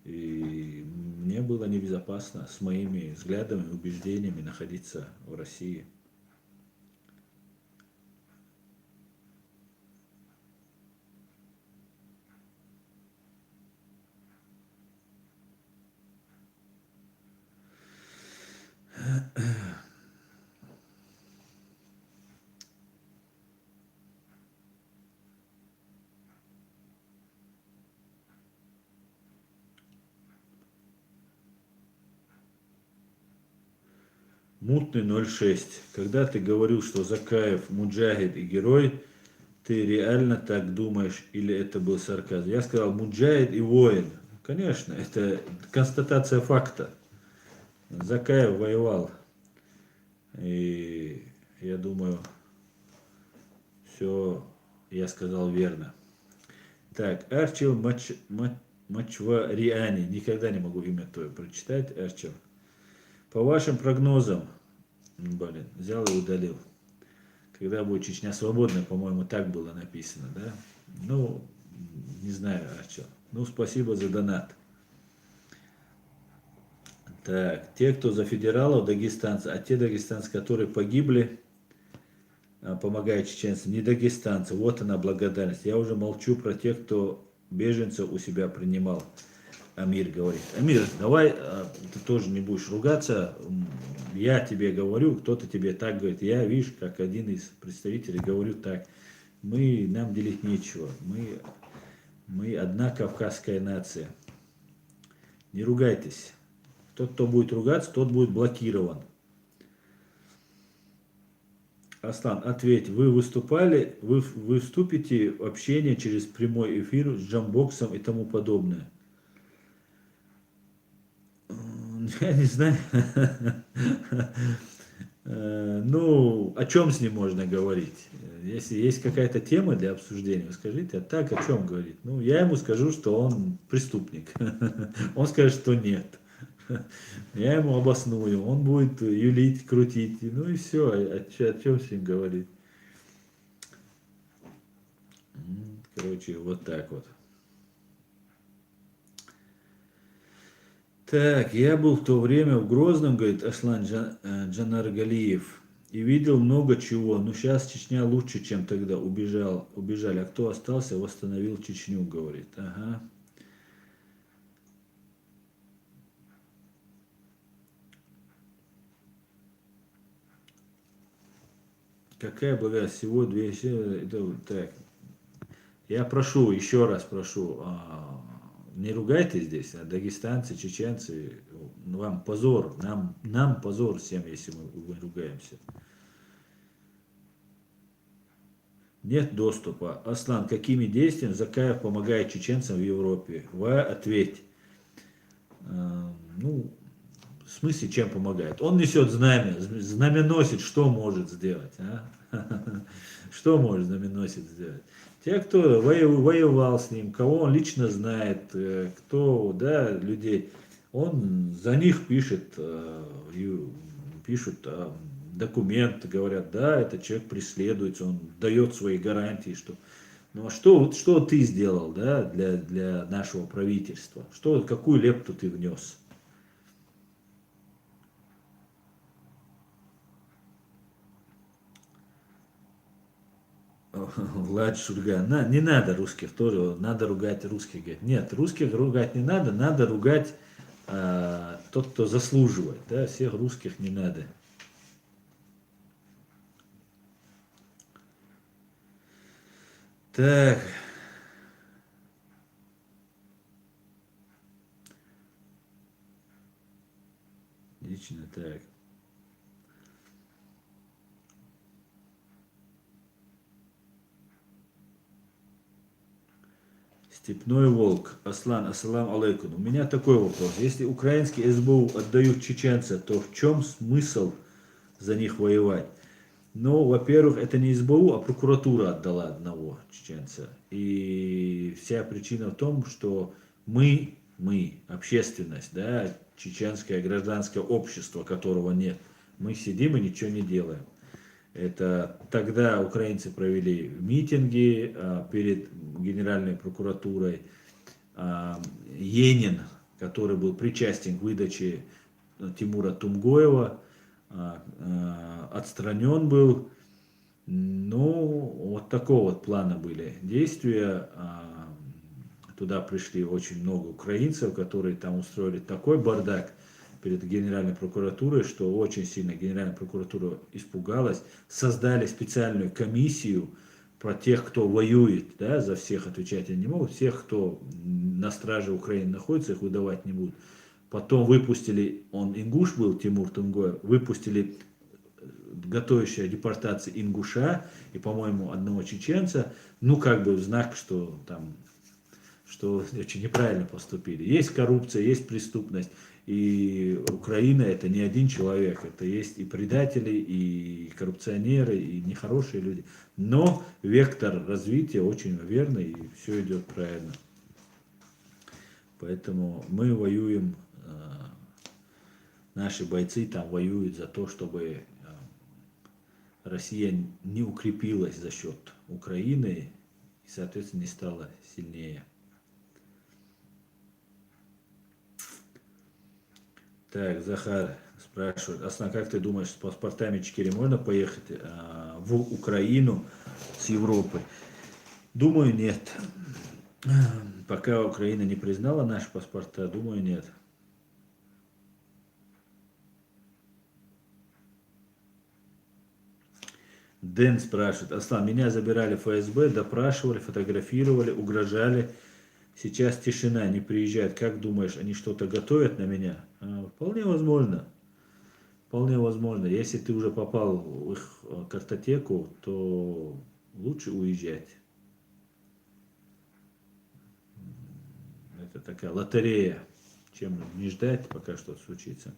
И мне было небезопасно с моими взглядами, убеждениями находиться в России. Мутный 06. Когда ты говорил, что Закаев муджахид и герой, ты реально так думаешь или это был сарказм? Я сказал муджахид и воин. Конечно, это констатация факта. Закаев воевал. И я думаю, все я сказал верно. Так, Арчил Мачвариани. Никогда не могу имя твое прочитать. Арчил. По вашим прогнозам, блин, взял и удалил. Когда будет Чечня свободна, по-моему, так было написано, да? Ну, не знаю, Арчил. Ну, спасибо за донат. Так, те, кто за федералов, дагестанцы, а те дагестанцы, которые погибли, помогая чеченцам, не дагестанцы, вот она благодарность. Я уже молчу про тех, кто беженцев у себя принимал. Амир говорит. Амир, давай ты тоже не будешь ругаться. Я тебе говорю, кто-то тебе так говорит. Я, видишь, как один из представителей говорю так. Нам делить нечего. Мы одна кавказская нация. Не ругайтесь. Тот, кто будет ругаться, тот будет блокирован. Аслан, ответь, вы выступали, вы вступите в общение через прямой эфир с джамбоксом и тому подобное? Я не знаю. Ну, о чем с ним можно говорить? Если есть какая-то тема для обсуждения, вы скажите, а так о чем говорить? Ну, я ему скажу, что он преступник. Он скажет, что нет. Я ему обосную, он будет юлить, крутить. Ну и все, о чем с ним говорить? Короче, вот так вот. Так, я был в то время в Грозном, говорит Аслан Джанаргалиев, и видел много чего, но сейчас Чечня лучше, чем тогда, убежали, а кто остался, восстановил Чечню, говорит. Ага. Какая благодать? Всего две... Так, я прошу, еще раз прошу, не ругайтесь здесь, дагестанцы, чеченцы, вам позор, нам позор всем, если мы ругаемся. Нет доступа. Аслан, какими действиями Закаев помогает чеченцам в Европе? Вы ответьте. Ну, в смысле, чем помогает? Он несет знамя, знаменосец, что может сделать? А? Что может знаменосец сделать? Те, кто воевал с ним, кого он лично знает, кто, да, людей, он за них пишет, пишут документы, говорят, да, этот человек преследуется, он дает свои гарантии, что... Ну а что ты сделал, да, для нашего правительства? Какую лепту ты внес? Влад Шульган. Не надо русских тоже, надо ругать русских. Говорит. Нет, русских ругать не надо, надо ругать тот, кто заслуживает. Да, всех русских не надо. Так, лично так. Степной волк. Аслан, ассалам алейкум. У меня такой вопрос. Если украинские СБУ отдают чеченца, то в чем смысл за них воевать? Ну, во-первых, это не СБУ, а прокуратура отдала одного чеченца. И вся причина в том, что общественность, да, чеченское гражданское общество, которого нет, мы сидим и ничего не делаем. Это тогда украинцы провели митинги перед Генеральной прокуратурой. Енин, который был причастен к выдаче Тимура Тумгоева, отстранен был. Ну, вот такого вот плана были действия. Туда пришли очень много украинцев, которые там устроили такой бардак перед Генеральной прокуратурой, что очень сильно Генеральная прокуратура испугалась. Создали специальную комиссию про тех, кто воюет, да, за всех отвечать они не могут, всех, кто на страже Украины находится, их выдавать не будут. Потом выпустили, он ингуш был, Тимур Тунгоев, выпустили готовящая депортация ингуша и, по-моему, одного чеченца, ну, как бы в знак, что там, что очень неправильно поступили. Есть коррупция, есть преступность, и Украина это не один человек, это есть и предатели, и коррупционеры, и нехорошие люди. Но вектор развития очень верный, и все идет правильно. Поэтому мы воюем, наши бойцы там воюют за то, чтобы Россия не укрепилась за счет Украины и, соответственно, не стала сильнее. Так, Захар спрашивает, Аслан, как ты думаешь, с паспортами Чекири можно поехать в Украину с Европы? Думаю, нет. Пока Украина не признала наши паспорта, думаю, нет. Дэн спрашивает, Аслан, меня забирали в ФСБ, допрашивали, фотографировали, угрожали. Сейчас тишина, не приезжают. Как думаешь, они что-то готовят на меня? Вполне возможно. Вполне возможно. Если ты уже попал в их картотеку, то лучше уезжать. Это такая лотерея, чем не ждать, пока что-то случится.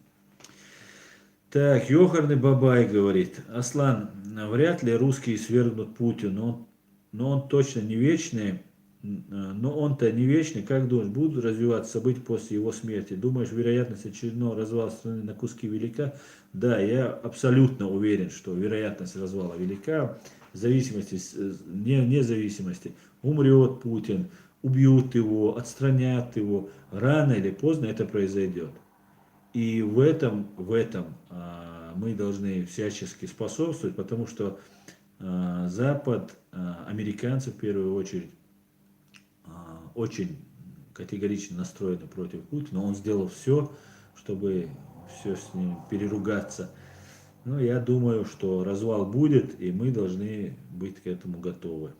Так, Йохарный Бабай говорит, Аслан, вряд ли русские свергнут Путина, но он точно не вечный, но он-то не вечный, как думаешь, будут развиваться события после его смерти? Думаешь, вероятность очередного развала страны на куски велика? Да, я абсолютно уверен, что вероятность развала велика, в зависимости, независимости, умрет Путин, убьют его, отстранят его, рано или поздно это произойдет. И в этом мы должны всячески способствовать, потому что Запад, американцы в первую очередь, очень категорично настроены против Путина. Он сделал все, чтобы все с ним переругаться. Но я думаю, что развал будет, и мы должны быть к этому готовы.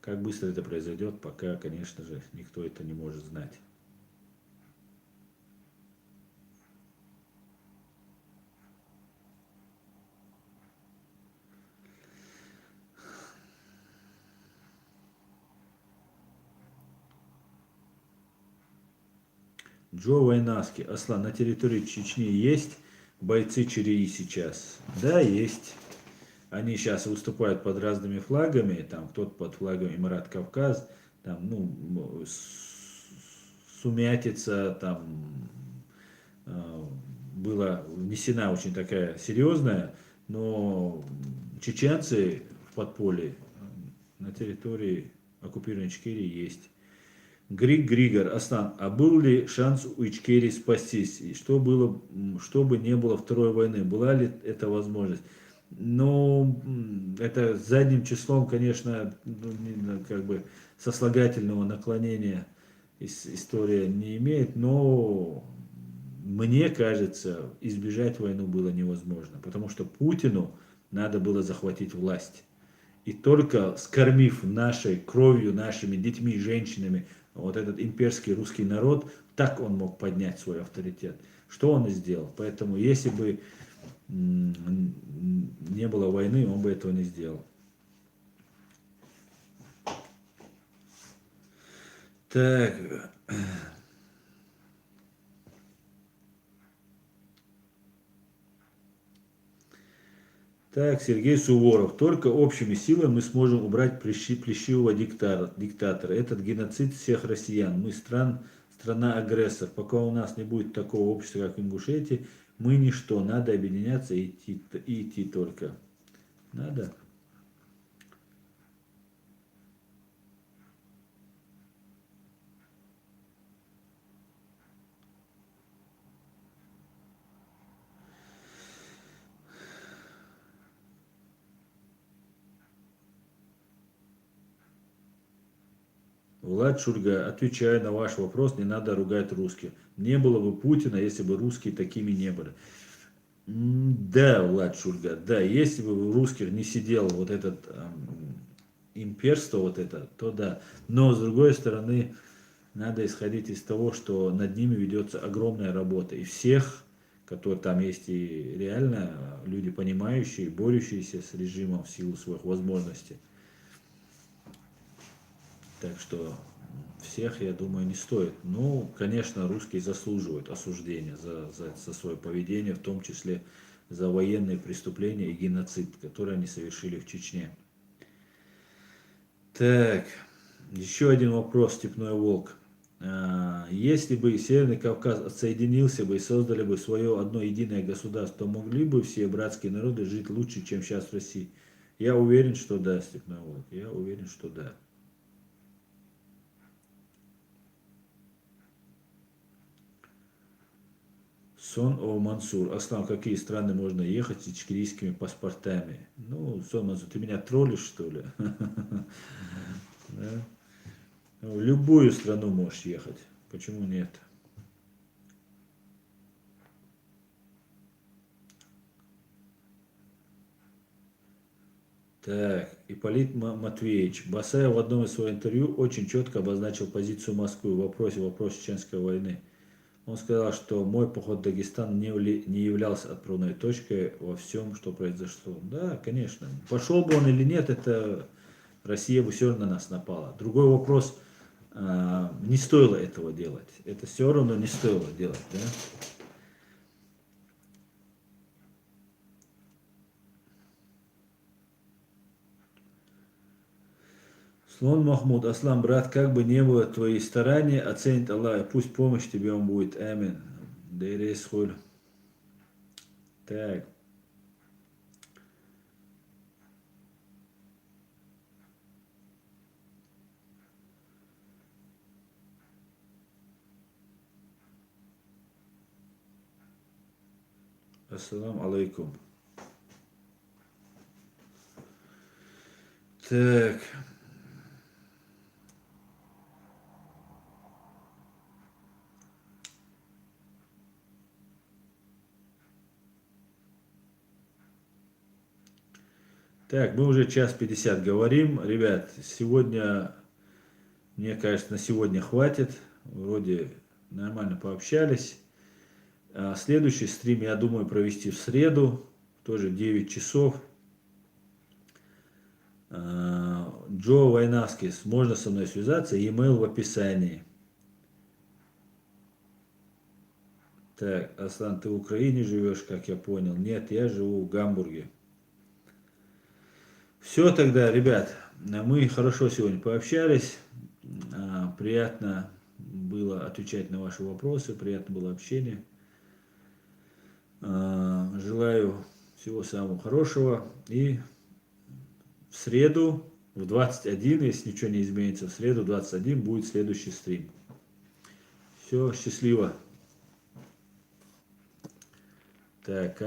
Как быстро это произойдет, пока, конечно же, никто это не может знать. Джо Вайнаски. Аслан, на территории Чечни есть бойцы ЧРИ сейчас? Да, есть. Они сейчас выступают под разными флагами, там кто-то под флагом Эмират Кавказ, там, ну, сумятица, там была внесена очень такая серьезная, но чеченцы в подполье на территории оккупированной Ичкерии есть. Григор, Аслан, а был ли шанс у Ичкерии спастись? И что было, чтобы не было Второй войны? Была ли эта возможность? Ну, это задним числом, конечно, как бы сослагательного наклонения история не имеет, но мне кажется, избежать войну было невозможно, потому что Путину надо было захватить власть. И только скормив нашей кровью, нашими детьми, женщинами вот этот имперский русский народ, так он мог поднять свой авторитет. Что он и сделал. Поэтому если бы не было войны, он бы этого не сделал. Так, так, Сергей Суворов. Только общими силами мы сможем убрать плешивого диктатора. Этот геноцид всех россиян. Мы страна-агрессор. Пока у нас не будет такого общества, как в Ингушетии, мы ничто. Надо объединяться и идти только. Надо. Влад Шульга, отвечая на ваш вопрос, не надо ругать русских. Не было бы Путина, если бы русские такими не были. Да, Влад Шульга, да, если бы у русских не сидел вот этот имперство, вот это, то да. Но с другой стороны, надо исходить из того, что над ними ведется огромная работа. И всех, которые там есть и реально люди понимающие, борющиеся с режимом в силу своих возможностей. Так что всех, я думаю, не стоит. Ну, конечно, русские заслуживают осуждения за свое поведение, в том числе за военные преступления и геноцид, которые они совершили в Чечне. Так, еще один вопрос, Степной Волк. Если бы Северный Кавказ отсоединился бы и создали бы свое одно единое государство, то могли бы все братские народы жить лучше, чем сейчас в России? Я уверен, что да, Степной Волк. Я уверен, что да. Сон о Мансур. Аслан, в какие страны можно ехать с ичкерийскими паспортами? Ну, Сон Мансур, ты меня троллишь, что ли? Да? Ну, в любую страну можешь ехать. Почему нет? Так, Ипполит Матвеевич. Басаев в одном из своих интервью очень четко обозначил позицию Москвы в вопросе Чеченской войны. Он сказал, что мой поход в Дагестан не являлся отправной точкой во всем, что произошло. Да, конечно. Пошел бы он или нет, это Россия бы все равно на нас напала. Другой вопрос, не стоило этого делать. Это все равно не стоило делать, да? Слон Махмуд, Аслан, брат, как бы не было твои старания, оценит Аллах, пусть помощь тебе он будет. Амин. Дейрес хуль. Так, ассалам алейкум. Так, Так, мы уже 1:50 говорим. Ребят, сегодня, мне кажется, на сегодня хватит. Вроде нормально пообщались. Следующий стрим, я думаю, провести в среду, тоже 9 часов. Джо Вайнаскис, можно со мной связаться, e-mail в описании. Так, Аслан, ты в Украине живешь, как я понял? Нет, я живу в Гамбурге. Все тогда, ребят, мы хорошо сегодня пообщались. Приятно было отвечать на ваши вопросы, приятно было общение. Желаю всего самого хорошего. И в среду в 21, если ничего не изменится, в среду в 21 будет следующий стрим. Все, счастливо. Так,